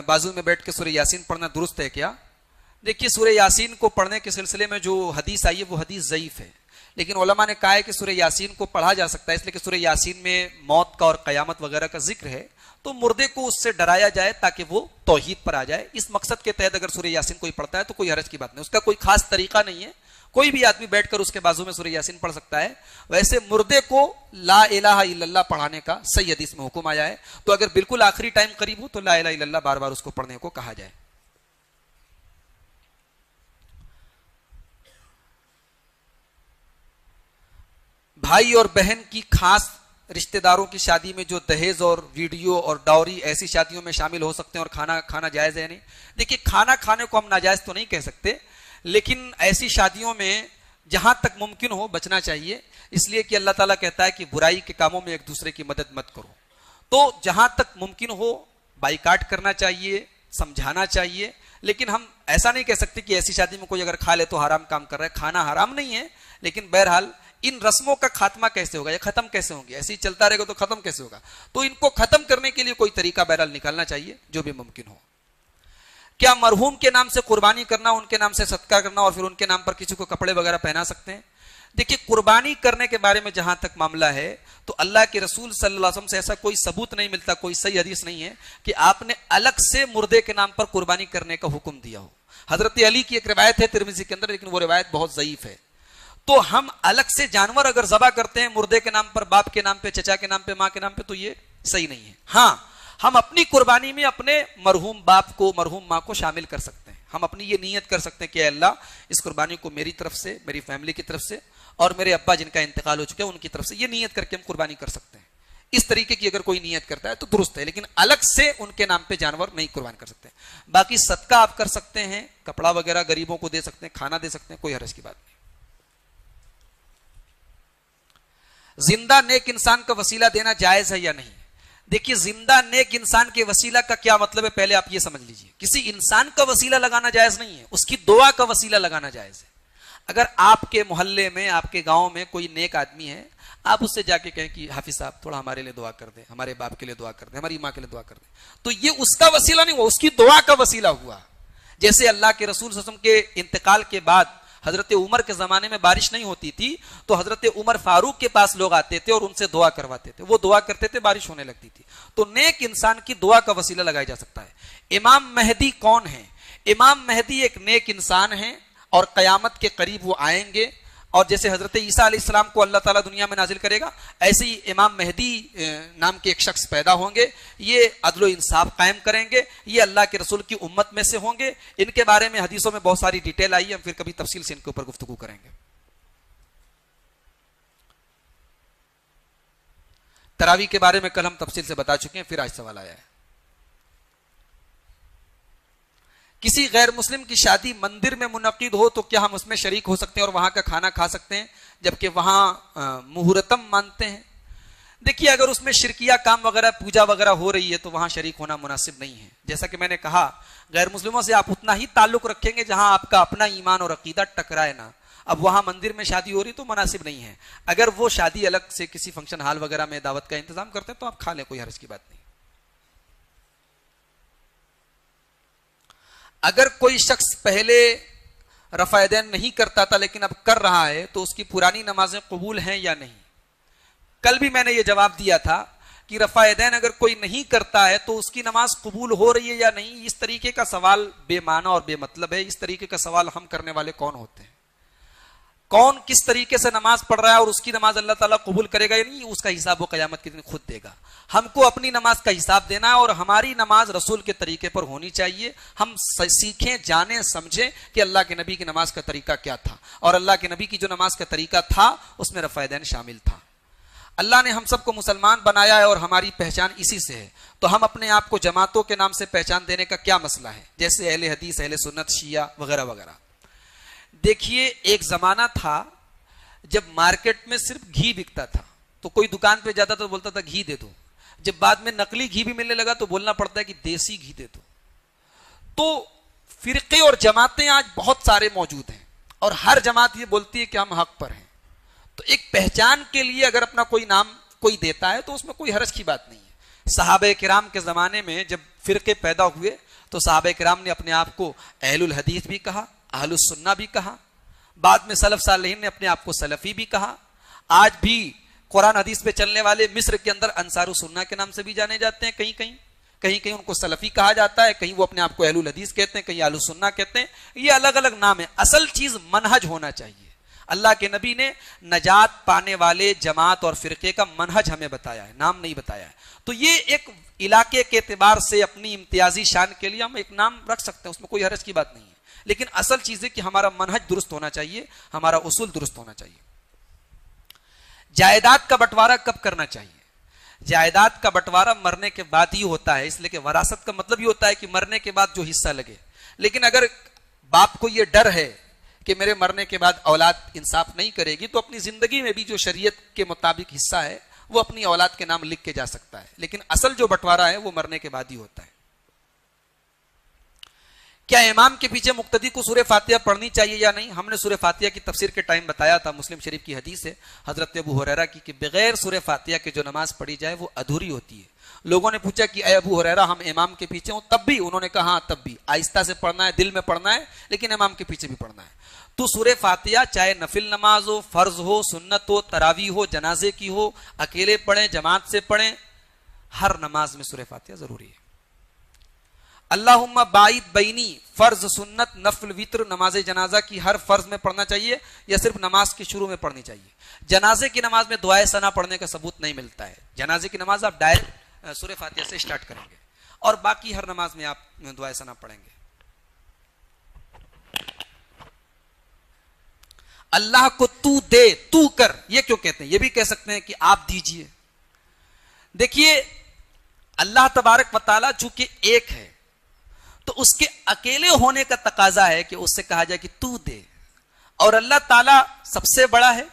Speaker 2: بازو میں بیٹھ کے سورہ یاسین پڑھنا درست ہے کیا؟ دیکھیے سورہ یاسین کو پڑھنے کے سلسلے میں جو حدیث آئی ہے وہ حدیث ضعیف ہے، لیکن علماء نے کہا ہے کہ سورہ یاسین کو پڑھا جا سکتا ہے، اس لیے کہ سورہ یاسین میں موت کا اور قیامت وغیرہ کا ذکر ہے، تو مردے کو اس سے ڈرایا جائے تاکہ وہ توحید پر آ جائے۔ اس مقصد کے تحت اگر سورہ یاسین کوئی پڑھتا ہے تو کوئی حرج کی بات نہیں، اس کا کوئی خاص طریقہ نہیں ہے، کوئی بھی آدمی بیٹھ کر اس کے بازو میں سورہ یاسین پڑھ سکتا ہے۔ ویسے مردے کو لا الہ الا اللہ پڑھانے کا صحیح حدیث میں حکم آیا ہے، تو اگر بالکل آخری ٹائم قریب ہو تو لا الہ الا اللہ بار بار اس کو پڑھنے کو کہا جائے۔ بھائی اور بہن کی خاص رشتہ داروں کی شادی میں جو دہیز اور ویڈیو اور ڈاوری ایسی شادیوں میں شامل ہو سکتے ہیں اور کھانا کھانا جائز ہے نہیں؟ دیکھیے کھانا کھانے کو ہم ناجائز تو نہیں کہہ سکتے، لیکن ایسی شادیوں میں جہاں تک ممکن ہو بچنا چاہیے، اس لیے کہ اللہ تعالیٰ کہتا ہے کہ برائی کے کاموں میں ایک دوسرے کی مدد مت کرو، تو جہاں تک ممکن ہو بائیکاٹ کرنا چاہیے، سمجھانا چاہیے، لیکن ہم ایسا نہیں کہہ سکتے کہ ایسی شادی میں کوئی اگر کھا لے تو حرام کام کر رہا ہے۔ کھانا حرام نہیں ہے، لیکن بہرحال ان رسموں کا خاتمہ کیسے ہوگا، یہ ختم کیسے ہوں گے؟ ایسے ہی چلتا رہے گا تو ختم کیسے ہوگا؟ تو ان کو ختم کرنے کے لیے کوئی طریقہ بہرحال نکالنا چاہیے جو بھی ممکن ہو۔ کیا مرحوم کے نام سے قربانی کرنا، ان کے نام سے صدقہ کرنا اور پھر ان کے نام پر کسی کو کپڑے وغیرہ پہنا سکتے ہیں؟ دیکھیے قربانی کرنے کے بارے میں جہاں تک معاملہ ہے تو اللہ کے رسول صلی اللہ علیہ وسلم سے ایسا کوئی ثبوت نہیں ملتا، کوئی صحیح حدیث نہیں ہے کہ آپ نے الگ سے مردے کے نام پر قربانی کرنے کا حکم دیا ہو۔ حضرت علی کی ایک روایت ہے ترمذی کے اندر، لیکن وہ روایت بہت ضعیف ہے۔ تو ہم الگ سے جانور اگر ذبح کرتے ہیں مردے کے نام پر، باپ کے نام پہ، چچا کے نام پہ، ماں کے نام پہ، تو یہ صحیح نہیں ہے۔ ہاں ہم اپنی قربانی میں اپنے مرحوم باپ کو، مرحوم ماں کو شامل کر سکتے ہیں، ہم اپنی یہ نیت کر سکتے ہیں کہ اے اللہ اس قربانی کو میری طرف سے، میری فیملی کی طرف سے اور میرے ابا جن کا انتقال ہو چکا ہے ان کی طرف سے، یہ نیت کر کے ہم قربانی کر سکتے ہیں۔ اس طریقے کی اگر کوئی نیت کرتا ہے تو درست ہے، لیکن الگ سے ان کے نام پہ جانور نہیں قربان کر سکتے۔ باقی صدقہ آپ کر سکتے ہیں، کپڑا وغیرہ غریبوں کو دے سکتے ہیں، کھانا دے سکتے ہیں، کوئی حرج کی بات نہیں۔ زندہ نیک انسان کا وسیلہ دینا جائز ہے یا نہیں؟ دیکھیے زندہ نیک انسان کے وسیلہ کا کیا مطلب ہے پہلے آپ یہ سمجھ لیجئے۔ کسی انسان کا وسیلہ لگانا جائز نہیں ہے، اس کی دعا کا وسیلہ لگانا جائز ہے۔ اگر آپ کے محلے میں، آپ کے گاؤں میں کوئی نیک آدمی ہے، آپ اس سے جا کے کہیں کہ حافظ صاحب تھوڑا ہمارے لیے دعا کر دیں، ہمارے باپ کے لیے دعا کر دیں، ہماری ماں کے لیے دعا کر دیں، تو یہ اس کا وسیلہ نہیں ہوا، اس کی دعا کا وسیلہ ہوا۔ جیسے اللہ کے رسول صلی اللہ علیہ وسلم کے انتقال کے بعد حضرت عمر کے زمانے میں بارش نہیں ہوتی تھی تو حضرت عمر فاروق کے پاس لوگ آتے تھے اور ان سے دعا کرواتے تھے، وہ دعا کرتے تھے، بارش ہونے لگتی تھی۔ تو نیک انسان کی دعا کا وسیلہ لگایا جا سکتا ہے۔ امام مہدی کون ہے؟ امام مہدی ایک نیک انسان ہے اور قیامت کے قریب وہ آئیں گے، اور جیسے حضرت عیسیٰ علیہ السلام کو اللہ تعالیٰ دنیا میں نازل کرے گا، ایسے ہی امام مہدی نام کے ایک شخص پیدا ہوں گے، یہ عدل و انصاف قائم کریں گے، یہ اللہ کے رسول کی امت میں سے ہوں گے۔ ان کے بارے میں حدیثوں میں بہت ساری ڈیٹیل آئی ہے، ہم پھر کبھی تفصیل سے ان کے اوپر گفتگو کریں گے۔ تراویح کے بارے میں کل ہم تفصیل سے بتا چکے ہیں، پھر آج سوال آیا ہے۔ کسی غیر مسلم کی شادی مندر میں منعقد ہو تو کیا ہم اس میں شریک ہو سکتے ہیں اور وہاں کا کھانا کھا سکتے ہیں جبکہ وہاں مہورتم مانتے ہیں؟ دیکھیے اگر اس میں شرکیہ کام وغیرہ، پوجا وغیرہ ہو رہی ہے تو وہاں شریک ہونا مناسب نہیں ہے۔ جیسا کہ میں نے کہا غیر مسلموں سے آپ اتنا ہی تعلق رکھیں گے جہاں آپ کا اپنا ایمان اور عقیدہ ٹکرائے نہ۔ اب وہاں مندر میں شادی ہو رہی تو مناسب نہیں ہے۔ اگر وہ شادی الگ سے کسی فنکشن ہال وغیرہ میں دعوت کا انتظام کرتے ہیں تو آپ کھا لیں، کوئی حرج کی بات نہیں۔ اگر کوئی شخص پہلے رفع یدین نہیں کرتا تھا لیکن اب کر رہا ہے تو اس کی پرانی نمازیں قبول ہیں یا نہیں؟ کل بھی میں نے یہ جواب دیا تھا کہ رفع یدین اگر کوئی نہیں کرتا ہے تو اس کی نماز قبول ہو رہی ہے یا نہیں۔ اس طریقے کا سوال بے معنی اور بے مطلب ہے۔ اس طریقے کا سوال ہم کرنے والے کون ہوتے ہیں؟ کون کس طریقے سے نماز پڑھ رہا ہے اور اس کی نماز اللہ تعالیٰ قبول کرے گا یا نہیں، اس کا حساب وہ قیامت کے دن خود دے گا۔ ہم کو اپنی نماز کا حساب دینا ہے اور ہماری نماز رسول کے طریقے پر ہونی چاہیے۔ ہم سیکھیں، جانیں، سمجھیں کہ اللہ کے نبی کی نماز کا طریقہ کیا تھا، اور اللہ کے نبی کی جو نماز کا طریقہ تھا اس میں رفع یدین شامل تھا۔ اللہ نے ہم سب کو مسلمان بنایا ہے اور ہماری پہچان اسی سے ہے، تو ہم اپنے آپ کو جماعتوں کے نام سے پہچان دینے کا کیا مسئلہ ہے، جیسے اہل حدیث، اہل سنت، شیعہ وغیرہ وغیرہ۔ دیکھیے ایک زمانہ تھا جب مارکیٹ میں صرف گھی بکتا تھا، تو کوئی دکان پہ جاتا تو بولتا تھا گھی دے دو۔ جب بعد میں نقلی گھی بھی ملنے لگا تو بولنا پڑتا ہے کہ دیسی گھی دے دو. تو فرقے اور جماعتیں آج بہت سارے موجود ہیں اور ہر جماعت یہ بولتی ہے کہ ہم حق پر ہیں. تو ایک پہچان کے لیے اگر اپنا کوئی نام کوئی دیتا ہے تو اس میں کوئی حرج کی بات نہیں ہے. صحابہ کرام کے زمانے میں جب فرقے پیدا ہوئے تو صحابہ کرام نے اپنے آپ کو اہل الحدیث بھی کہا, اہل السنہ بھی کہا. بعد میں سلف صالحین نے اپنے آپ کو سلفی بھی کہا. آج بھی قرآن حدیث پہ چلنے والے مصر کے اندر انصار السنہ کے نام سے بھی جانے جاتے ہیں. کہیں ان کو سلفی کہا جاتا ہے, کہیں وہ اپنے آپ کو اہل الحدیث کہتے ہیں, کہیں اہل السنہ کہتے ہیں. یہ الگ الگ نام ہے. اصل چیز منہج ہونا چاہیے. اللہ کے نبی نے نجات پانے والے جماعت اور فرقے کا منہج ہمیں بتایا ہے, نام نہیں بتایا ہے. تو یہ ایک علاقے کے اعتبار سے اپنی امتیازی شان کے لیے ہم ایک نام رکھ سکتے ہیں, اس میں کوئی حرج کی بات نہیں ہے. لیکن اصل چیز ہے کہ ہمارا منہج درست ہونا چاہیے, ہمارا اصول درست ہونا چاہیے. جائیداد کا بٹوارا کب کرنا چاہیے؟ جائیداد کا بٹوارا مرنے کے بعد ہی ہوتا ہے, اس لیے کہ وراثت کا مطلب یہ ہوتا ہے کہ مرنے کے بعد جو حصہ لگے. لیکن اگر باپ کو یہ ڈر ہے کہ میرے مرنے کے بعد اولاد انصاف نہیں کرے گی تو اپنی زندگی میں بھی جو شریعت کے مطابق حصہ ہے وہ اپنی اولاد کے نام لکھ کے جا سکتا ہے. لیکن اصل جو بٹوارا ہے وہ مرنے کے بعد ہی ہوتا ہے. کیا امام کے پیچھے مقتدی کو سورہ فاتحہ پڑھنی چاہیے یا نہیں؟ ہم نے سورہ فاتحہ کی تفسیر کے ٹائم بتایا تھا. مسلم شریف کی حدیث ہے حضرت ابو ہریرہ کی کہ بغیر سورہ فاتحہ کے جو نماز پڑھی جائے وہ ادھوری ہوتی ہے. لوگوں نے پوچھا کہ اے ابو ہریرہ ہم امام کے پیچھے ہوں تب بھی؟ انہوں نے کہا ہاں تب بھی, آہستہ سے پڑھنا ہے, دل میں پڑھنا ہے, لیکن امام کے پیچھے بھی پڑھنا ہے. تو سورہ فاتحہ چاہے نفل نماز ہو, فرض ہو, سنت ہو, تراویح ہو, جنازے کی ہو, اکیلے پڑھیں, جماعت سے پڑھیں, ہر نماز میں سورہ فاتحہ ضروری ہے. اللہم باعث بینی فرض, سنت, نفل, وتر, نماز جنازہ کی ہر فرض میں پڑھنا چاہیے یا صرف نماز کے شروع میں پڑھنی چاہیے؟ جنازے کی نماز میں دعائے ثنا پڑھنے کا ثبوت نہیں ملتا ہے. جنازے کی نماز آپ ڈائریکٹ سورہ فاتحہ سے اسٹارٹ کریں گے اور باقی ہر نماز میں آپ دعائے ثنا پڑھیں گے. اللہ کو تو دے, تو کر, یہ کیوں کہتے ہیں؟ یہ بھی کہہ سکتے ہیں کہ آپ دیجئے. دیکھیے اللہ تبارک و تعالیٰ چونکہ ایک ہے تو اس کے اکیلے ہونے کا تقاضا ہے کہ اس سے کہا جائے کہ تو دے, اور اللہ تعالیٰ سب سے بڑا ہے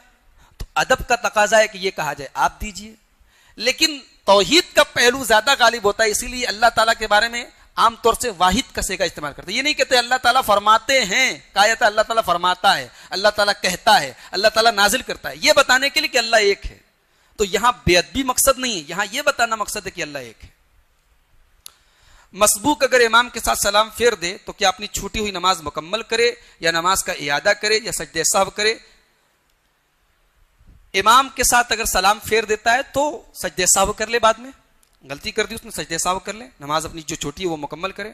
Speaker 2: تو ادب کا تقاضا ہے کہ یہ کہا جائے آپ دیجئے. لیکن توحید کا پہلو زیادہ غالب ہوتا ہے, اسی لیے اللہ تعالیٰ کے بارے میں عام طور سے واحد کسے کا استعمال کرتے ہیں. یہ نہیں کہتے اللہ تعالیٰ فرماتے ہیں, کہا جاتا ہے اللہ تعالیٰ فرماتا ہے, اللہ تعالیٰ کہتا ہے, اللہ تعالیٰ نازل کرتا ہے, یہ بتانے کے لیے کہ اللہ ایک ہے. تو یہاں بے ادبی مقصد نہیں ہے, یہاں یہ بتانا مقصد ہے کہ اللہ ایک ہے. مسبوق اگر امام کے ساتھ سلام پھیر دے تو کیا اپنی چھوٹی ہوئی نماز مکمل کرے یا نماز کا اعادہ کرے یا سجدہ سہو کرے؟ امام کے ساتھ اگر سلام پھیر دیتا ہے تو سجدہ سہو کر لے, بعد میں غلطی کر دی اس نے سجدہ سہو کر لے, نماز اپنی جو چھوٹی ہے وہ مکمل کرے.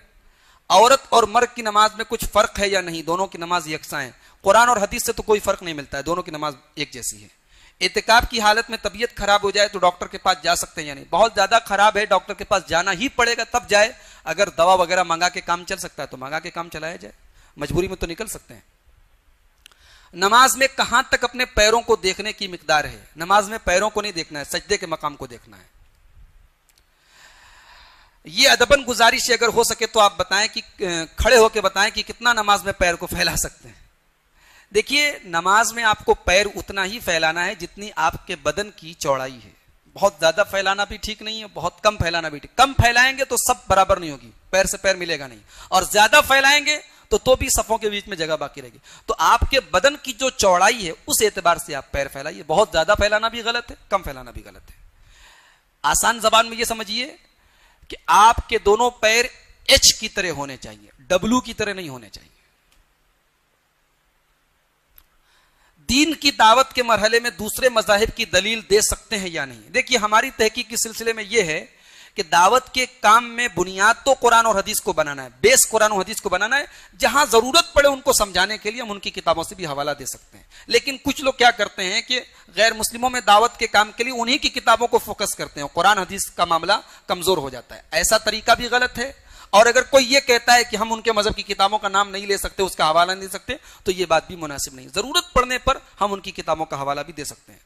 Speaker 2: عورت اور مرد کی نماز میں کچھ فرق ہے یا نہیں؟ دونوں کی نماز یکساں ہے. قرآن اور حدیث سے تو کوئی فرق نہیں ملتا ہے, دونوں کی نماز ایک جیسی ہے. اعتکاف کی حالت میں طبیعت خراب ہو جائے تو ڈاکٹر کے پاس جا سکتے ہیں یا نہیں؟ بہت زیادہ خراب ہے, ڈاکٹر کے پاس جانا ہی پڑے گا تب جائے. اگر دوا وغیرہ منگا کے کام چل سکتا ہے تو منگا کے کام چلایا جائے, مجبوری میں تو نکل سکتے ہیں. نماز میں کہاں تک اپنے پیروں کو دیکھنے کی مقدار ہے؟ نماز میں پیروں کو نہیں دیکھنا ہے, سجدے کے مقام کو دیکھنا ہے. یہ ادبن گزارش اگر ہو سکے تو آپ بتائیں کہ کھڑے ہو کے بتائیں کہ کتنا نماز میں پیر کو پھیلا سکتے ہیں. دیکھیے نماز میں آپ کو پیر اتنا ہی پھیلانا ہے جتنی آپ کے بدن کی چوڑائی ہے. بہت زیادہ پھیلانا بھی ٹھیک نہیں ہے, بہت کم پھیلانا بھی ٹھیک. کم پھیلائیں گے تو سب برابر نہیں ہوگی, پیر سے پیر ملے گا نہیں, اور زیادہ پھیلائیں گے تو بھی صفوں کے بیچ میں جگہ باقی رہے گی. تو آپ کے بدن کی جو چوڑائی ہے اس اعتبار سے آپ پیر پھیلائیے. بہت زیادہ پھیلانا بھی غلط ہے, کم پھیلانا بھی غلط ہے. آسان زبان میں یہ سمجھیے کہ آپ کے دونوں پیر ایچ کی طرح ہونے چاہیے, ڈبلو کی طرح نہیں ہونے چاہیے. دین کی دعوت کے مرحلے میں دوسرے مذاہب کی دلیل دے سکتے ہیں یا نہیں؟ دیکھیے ہماری تحقیق کے سلسلے میں یہ ہے کہ دعوت کے کام میں بنیاد تو قرآن اور حدیث کو بنانا ہے, بیس قرآن اور حدیث کو بنانا ہے. جہاں ضرورت پڑے ان کو سمجھانے کے لیے ہم ان کی کتابوں سے بھی حوالہ دے سکتے ہیں. لیکن کچھ لوگ کیا کرتے ہیں کہ غیر مسلموں میں دعوت کے کام کے لیے انہی کی کتابوں کو فوکس کرتے ہیں, قرآن حدیث کا معاملہ کمزور ہو جاتا ہے. ایسا طریقہ بھی غلط ہے. اور اگر کوئی یہ کہتا ہے کہ ہم ان کے مذہب کی کتابوں کا نام نہیں لے سکتے, اس کا حوالہ نہیں دے سکتے, تو یہ بات بھی مناسب نہیں. ضرورت پڑنے پر ہم ان کی کتابوں کا حوالہ بھی دے سکتے ہیں.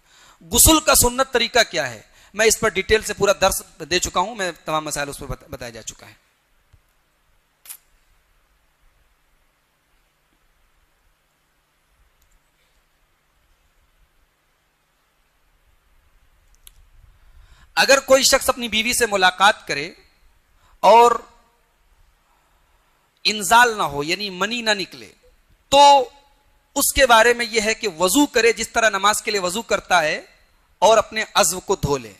Speaker 2: غسل کا سنت طریقہ کیا ہے؟ میں اس پر ڈیٹیل سے پورا درس دے چکا ہوں, میں تمام مسائل اس پر بتایا جا چکا ہے. اگر کوئی شخص اپنی بیوی سے ملاقات کرے اور انزال نہ ہو یعنی منی نہ نکلے تو اس کے بارے میں یہ ہے کہ وضو کرے جس طرح نماز کے لیے وضو کرتا ہے اور اپنے عضو کو دھو لے.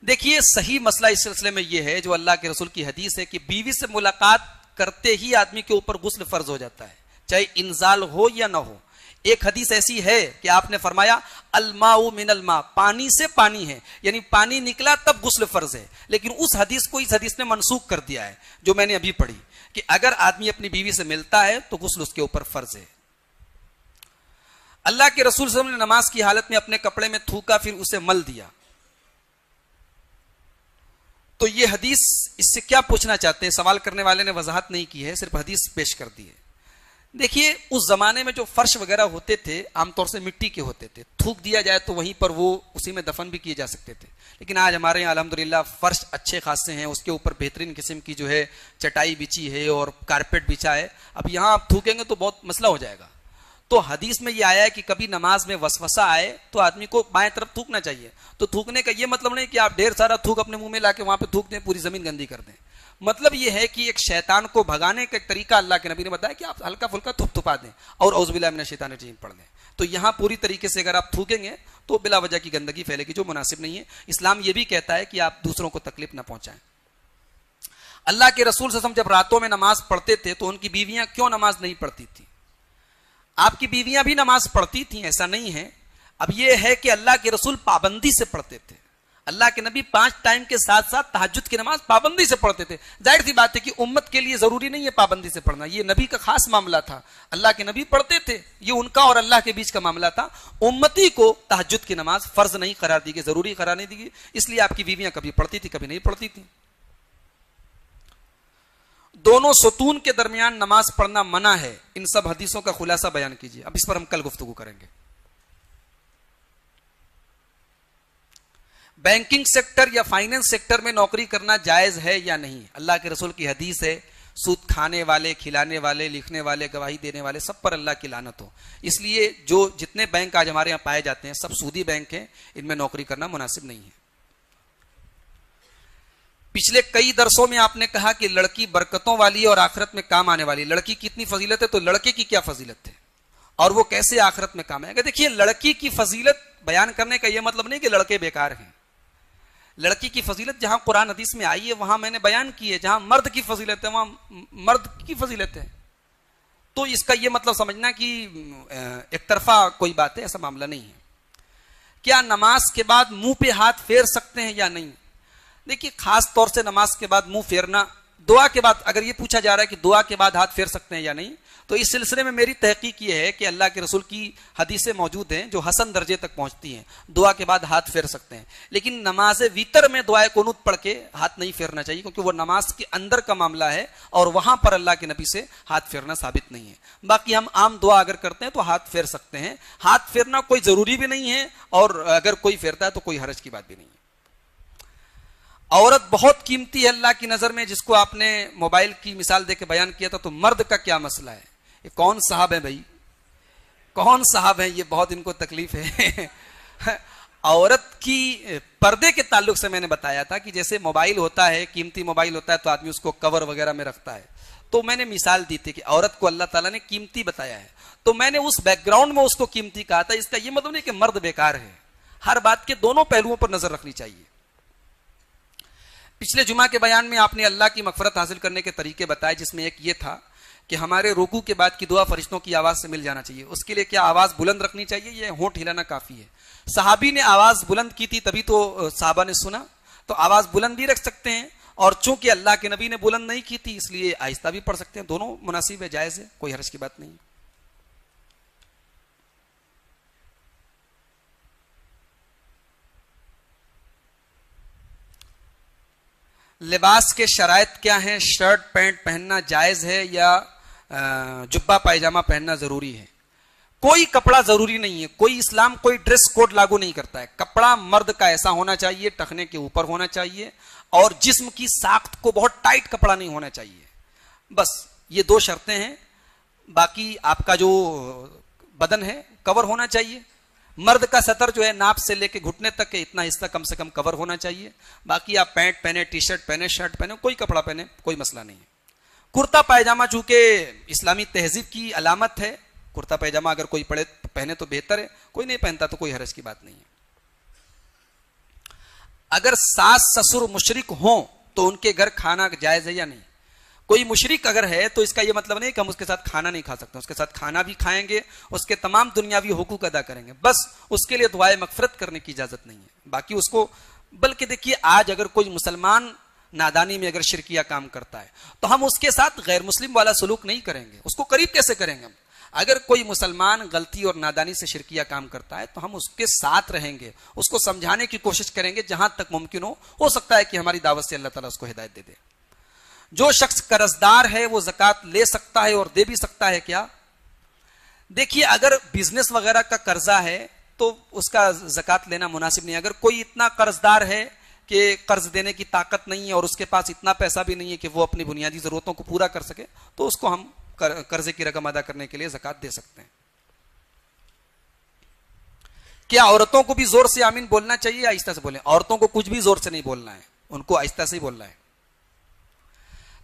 Speaker 2: دیکھیے صحیح مسئلہ اس سلسلے میں یہ ہے جو اللہ کے رسول کی حدیث ہے کہ بیوی سے ملاقات کرتے ہی آدمی کے اوپر غسل فرض ہو جاتا ہے چاہے انزال ہو یا نہ ہو. ایک حدیث ایسی ہے کہ آپ نے فرمایا الماء من الماء, پانی سے پانی ہے, یعنی پانی نکلا تب غسل فرض ہے. لیکن اس حدیث کو اس حدیث نے منسوخ کر دیا ہے جو میں نے ابھی پڑھی کہ اگر آدمی اپنی بیوی سے ملتا ہے تو غسل اس کے اوپر فرض ہے. اللہ کے رسول صلی اللہ علیہ وسلم نے نماز کی حالت میں اپنے کپڑے میں تھوکا پھر اسے مل دیا. تو یہ حدیث اس سے کیا پوچھنا چاہتے ہیں؟ سوال کرنے والے نے وضاحت نہیں کی ہے, صرف حدیث پیش کر دی ہے. دیکھیے اس زمانے میں جو فرش وغیرہ ہوتے تھے عام طور سے مٹی کے ہوتے تھے, تھوک دیا جائے تو وہیں پر وہ اسی میں دفن بھی کیے جا سکتے تھے. لیکن آج ہمارے یہاں الحمدللہ فرش اچھے خاصے ہیں, اس کے اوپر بہترین قسم کی جو ہے چٹائی بچھی ہے اور کارپیٹ بچھا ہے. اب یہاں آپ تھوکیں گے تو بہت مسئلہ ہو جائے گا. تو حدیث میں یہ آیا ہے کہ کبھی نماز میں وسوسہ آئے تو آدمی کو بائیں طرف تھوکنا چاہیے. تو تھوکنے کا یہ مطلب نہیں کہ آپ ڈھیر سارا تھوک اپنے منہ میں لا کے وہاں پہ تھوک دیں, پوری زمین گندی کر دیں. مطلب یہ ہے کہ ایک شیطان کو بھگانے کا ایک طریقہ اللہ کے نبی نے بتایا کہ آپ ہلکا پھلکا تھپ تھپا دیں اور اعوذ باللہ من الشیطان الرجیم پڑھ دیں. تو یہاں پوری طریقے سے اگر آپ تھوکیں گے تو بلا وجہ کی گندگی پھیلے گی جو مناسب نہیں ہے. اسلام یہ بھی کہتا ہے کہ آپ دوسروں کو تکلیف نہ پہنچائیں. اللہ کے رسول صلی اللہ علیہ وسلم جب راتوں میں نماز پڑھتے تھے تو ان کی بیویاں کیوں نماز نہیں پڑھتی تھی؟ آپ کی بیویاں بھی نماز پڑھتی تھیں, ایسا نہیں ہے. اب یہ ہے کہ اللہ کے رسول پابندی سے پڑھتے تھے. اللہ کے نبی 5 ٹائم کے ساتھ ساتھ تہجد کی نماز پابندی سے پڑھتے تھے. ظاہر سی بات ہے کہ امت کے لیے ضروری نہیں ہے پابندی سے پڑھنا, یہ نبی کا خاص معاملہ تھا. اللہ کے نبی پڑھتے تھے, یہ ان کا اور اللہ کے بیچ کا معاملہ تھا. امتی کو تہجد کی نماز فرض نہیں قرار دی گئی, ضروری قرار نہیں دی گئی. اس لیے آپ کی بیویاں کبھی پڑھتی تھی کبھی نہیں پڑھتی تھی. دونوں ستون کے درمیان نماز پڑھنا منع ہے, ان سب حدیثوں کا خلاصہ بیان کیجیے. اب اس پر ہم کل گفتگو کریں گے. بینکنگ سیکٹر یا فائنینس سیکٹر میں نوکری کرنا جائز ہے یا نہیں؟ اللہ کے رسول کی حدیث ہے سود کھانے والے, کھلانے والے, لکھنے والے, گواہی دینے والے سب پر اللہ کی لعنت ہو. اس لیے جو جتنے بینک آج ہمارے یہاں پائے جاتے ہیں سب سودی بینک ہیں, ان میں نوکری کرنا مناسب نہیں ہے. پچھلے کئی درسوں میں آپ نے کہا کہ لڑکی برکتوں والی اور آخرت میں کام آنے والی. لڑکی کی اتنی فضیلت ہے تو لڑکے کی کیا فضیلت ہے اور وہ کیسے آخرت میں کام آئے گا؟ دیکھیے لڑکی کی فضیلت بیان کرنے کا یہ مطلب نہیں کہ لڑکے بیکار ہیں. لڑکی کی فضیلت جہاں قرآن حدیث میں آئی ہے وہاں میں نے بیان کی ہے. جہاں مرد کی فضیلت ہے وہاں مرد کی فضیلت ہے. تو اس کا یہ مطلب سمجھنا کہ ایک طرفہ کوئی بات ہے, ایسا معاملہ نہیں ہے. کیا نماز کے بعد منہ پہ ہاتھ پھیر سکتے ہیں یا نہیں؟ دیکھیے خاص طور سے نماز کے بعد منہ پھیرنا, دعا کے بعد اگر یہ پوچھا جا رہا ہے کہ دعا کے بعد ہاتھ پھیر سکتے ہیں یا نہیں, تو اس سلسلے میں میری تحقیق یہ ہے کہ اللہ کے رسول کی حدیثیں موجود ہیں جو حسن درجے تک پہنچتی ہیں. دعا کے بعد ہاتھ پھیر سکتے ہیں, لیکن نماز ویتر میں دعائے قنوت پڑھ کے ہاتھ نہیں پھیرنا چاہیے کیونکہ وہ نماز کے اندر کا معاملہ ہے اور وہاں پر اللہ کے نبی سے ہاتھ پھیرنا ثابت نہیں ہے. باقی ہم عام دعا اگر کرتے ہیں تو ہاتھ پھیر سکتے ہیں. ہاتھ پھیرنا کوئی ضروری بھی نہیں ہے اور اگر کوئی پھیرتا ہے تو کوئی حرج کی بات بھی نہیں ہے. عورت بہت قیمتی ہے اللہ کی نظر میں, جس کو آپ نے موبائل کی مثال دے کے بیان کیا تھا. تو مرد کا کیا مسئلہ ہے؟ یہ کون صاحب ہے بھائی, کون صاحب ہے؟ یہ بہت ان کو تکلیف ہے. عورت کی پردے کے تعلق سے میں نے بتایا تھا کہ جیسے موبائل ہوتا ہے, قیمتی موبائل ہوتا ہے تو آدمی اس کو کور وغیرہ میں رکھتا ہے. تو میں نے مثال دی تھی کہ عورت کو اللہ تعالیٰ نے قیمتی بتایا ہے, تو میں نے اس بیک گراؤنڈ میں اس کو قیمتی کہا تھا. اس کا یہ مطلب نہیں کہ مرد بیکار ہے. ہر بات کے دونوں پہلوؤں پر نظر رکھنی چاہیے. پچھلے جمعہ کے بیان میں آپ نے اللہ کی مغفرت حاصل کرنے کے طریقے بتائے, جس میں ایک یہ تھا کہ ہمارے رکوع کے بعد کی دعا فرشتوں کی آواز سے مل جانا چاہیے. اس کے لیے کیا آواز بلند رکھنی چاہیے یا ہونٹ ہلانا کافی ہے؟ صحابی نے آواز بلند کی تھی تبھی تو صحابہ نے سنا, تو آواز بلند بھی رکھ سکتے ہیں, اور چونکہ اللہ کے نبی نے بلند نہیں کی تھی اس لیے آہستہ بھی پڑھ سکتے ہیں. دونوں مناسب ہے, جائز ہے, کوئی حرج کی بات نہیں. لباس کے شرائط کیا ہیں؟ شرٹ پینٹ پہننا جائز ہے یا جبہ پائجامہ پہننا ضروری ہے؟ کوئی کپڑا ضروری نہیں ہے. کوئی اسلام کوئی ڈریس کوڈ لاگو نہیں کرتا ہے. کپڑا مرد کا ایسا ہونا چاہیے, ٹخنے کے اوپر ہونا چاہیے, اور جسم کی ساخت کو بہت ٹائٹ کپڑا نہیں ہونا چاہیے. بس یہ 2 شرطیں ہیں. باقی آپ کا جو بدن ہے کور ہونا چاہیے. مرد کا سطر جو ہے ناپ سے لے کے گھٹنے تک کے اتنا حصہ کم سے کم کور ہونا چاہیے. باقی آپ پینٹ پہنے, ٹی شرٹ پہنے, شرٹ پہنے, کوئی کپڑا پہنے, کوئی مسئلہ نہیں ہے. کرتا پائجامہ چونکہ اسلامی تہذیب کی علامت ہے, کرتا پائجامہ اگر کوئی پہنے تو بہتر ہے, کوئی نہیں پہنتا تو کوئی حرج کی بات نہیں ہے. اگر ساس سسر مشرک ہوں تو ان کے گھر کھانا جائز ہے یا نہیں؟ کوئی مشرک اگر ہے تو اس کا یہ مطلب نہیں کہ ہم اس کے ساتھ کھانا نہیں کھا سکتے, اس کے ساتھ کھانا بھی کھائیں گے, اس کے تمام دنیاوی حقوق ادا کریں گے, بس اس کے لیے دعائے مغفرت کرنے کی اجازت نہیں ہے. باقی اس کو, بلکہ دیکھیے آج اگر کوئی مسلمان نادانی میں اگر شرکیہ کام کرتا ہے تو ہم اس کے ساتھ غیر مسلم والا سلوک نہیں کریں گے, اس کو قریب کیسے کریں گے ہم؟ اگر کوئی مسلمان غلطی اور نادانی سے شرکیہ کام کرتا ہے تو ہم اس کے ساتھ رہیں گے, اس کو سمجھانے کی کوشش کریں گے جہاں تک ممکن ہو سکتا ہے کہ ہماری دعوت سے اللہ تعالیٰ اس کو ہدایت دے دے. جو شخص قرضدار ہے وہ زکوٰۃ لے سکتا ہے اور دے بھی سکتا ہے کیا؟ دیکھیے اگر بزنس وغیرہ کا قرضہ ہے تو اس کا زکوٰۃ لینا مناسب نہیں. اگر کوئی اتنا قرضدار ہے کہ قرض دینے کی طاقت نہیں ہے اور اس کے پاس اتنا پیسہ بھی نہیں ہے کہ وہ اپنی بنیادی ضرورتوں کو پورا کر سکے تو اس کو ہم قرضے کی رقم ادا کرنے کے لیے زکوٰۃ دے سکتے ہیں. کیا عورتوں کو بھی زور سے آمین بولنا چاہیے یا آہستہ سے بولیں؟ عورتوں کو کچھ بھی زور سے نہیں بولنا ہے, ان کو آہستہ سے ہی بولنا ہے.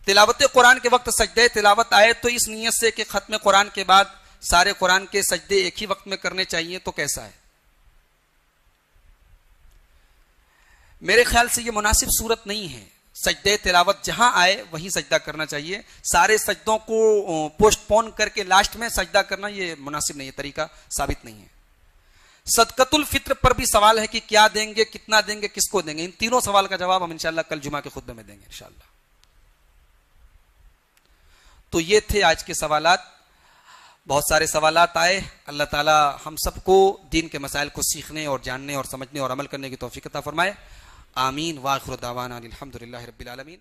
Speaker 2: تلاوت قرآن کے وقت سجدے تلاوت آئے تو اس نیت سے کہ ختم قرآن کے بعد سارے قرآن کے سجدے ایک ہی وقت میں کرنے چاہیے تو کیسا ہے؟ میرے خیال سے یہ مناسب صورت نہیں ہے. سجدے تلاوت جہاں آئے وہیں سجدہ کرنا چاہیے. سارے سجدوں کو پوسٹ پون کر کے لاسٹ میں سجدہ کرنا یہ مناسب نہیں ہے, طریقہ ثابت نہیں ہے. صدقۃ الفطر پر بھی سوال ہے کہ کیا دیں گے, کتنا دیں گے, کس کو دیں گے. ان تینوں سوال کا جواب ہم انشاءاللہ کل جمعہ کے خطبے میں دیں گے انشاءاللہ. تو یہ تھے آج کے سوالات. بہت سارے سوالات آئے. اللہ تعالی ہم سب کو دین کے مسائل کو سیکھنے اور جاننے اور سمجھنے اور عمل کرنے کی توفیق عطا فرمائے. آمین. وآخر دعوانا الحمدللہ رب العالمین.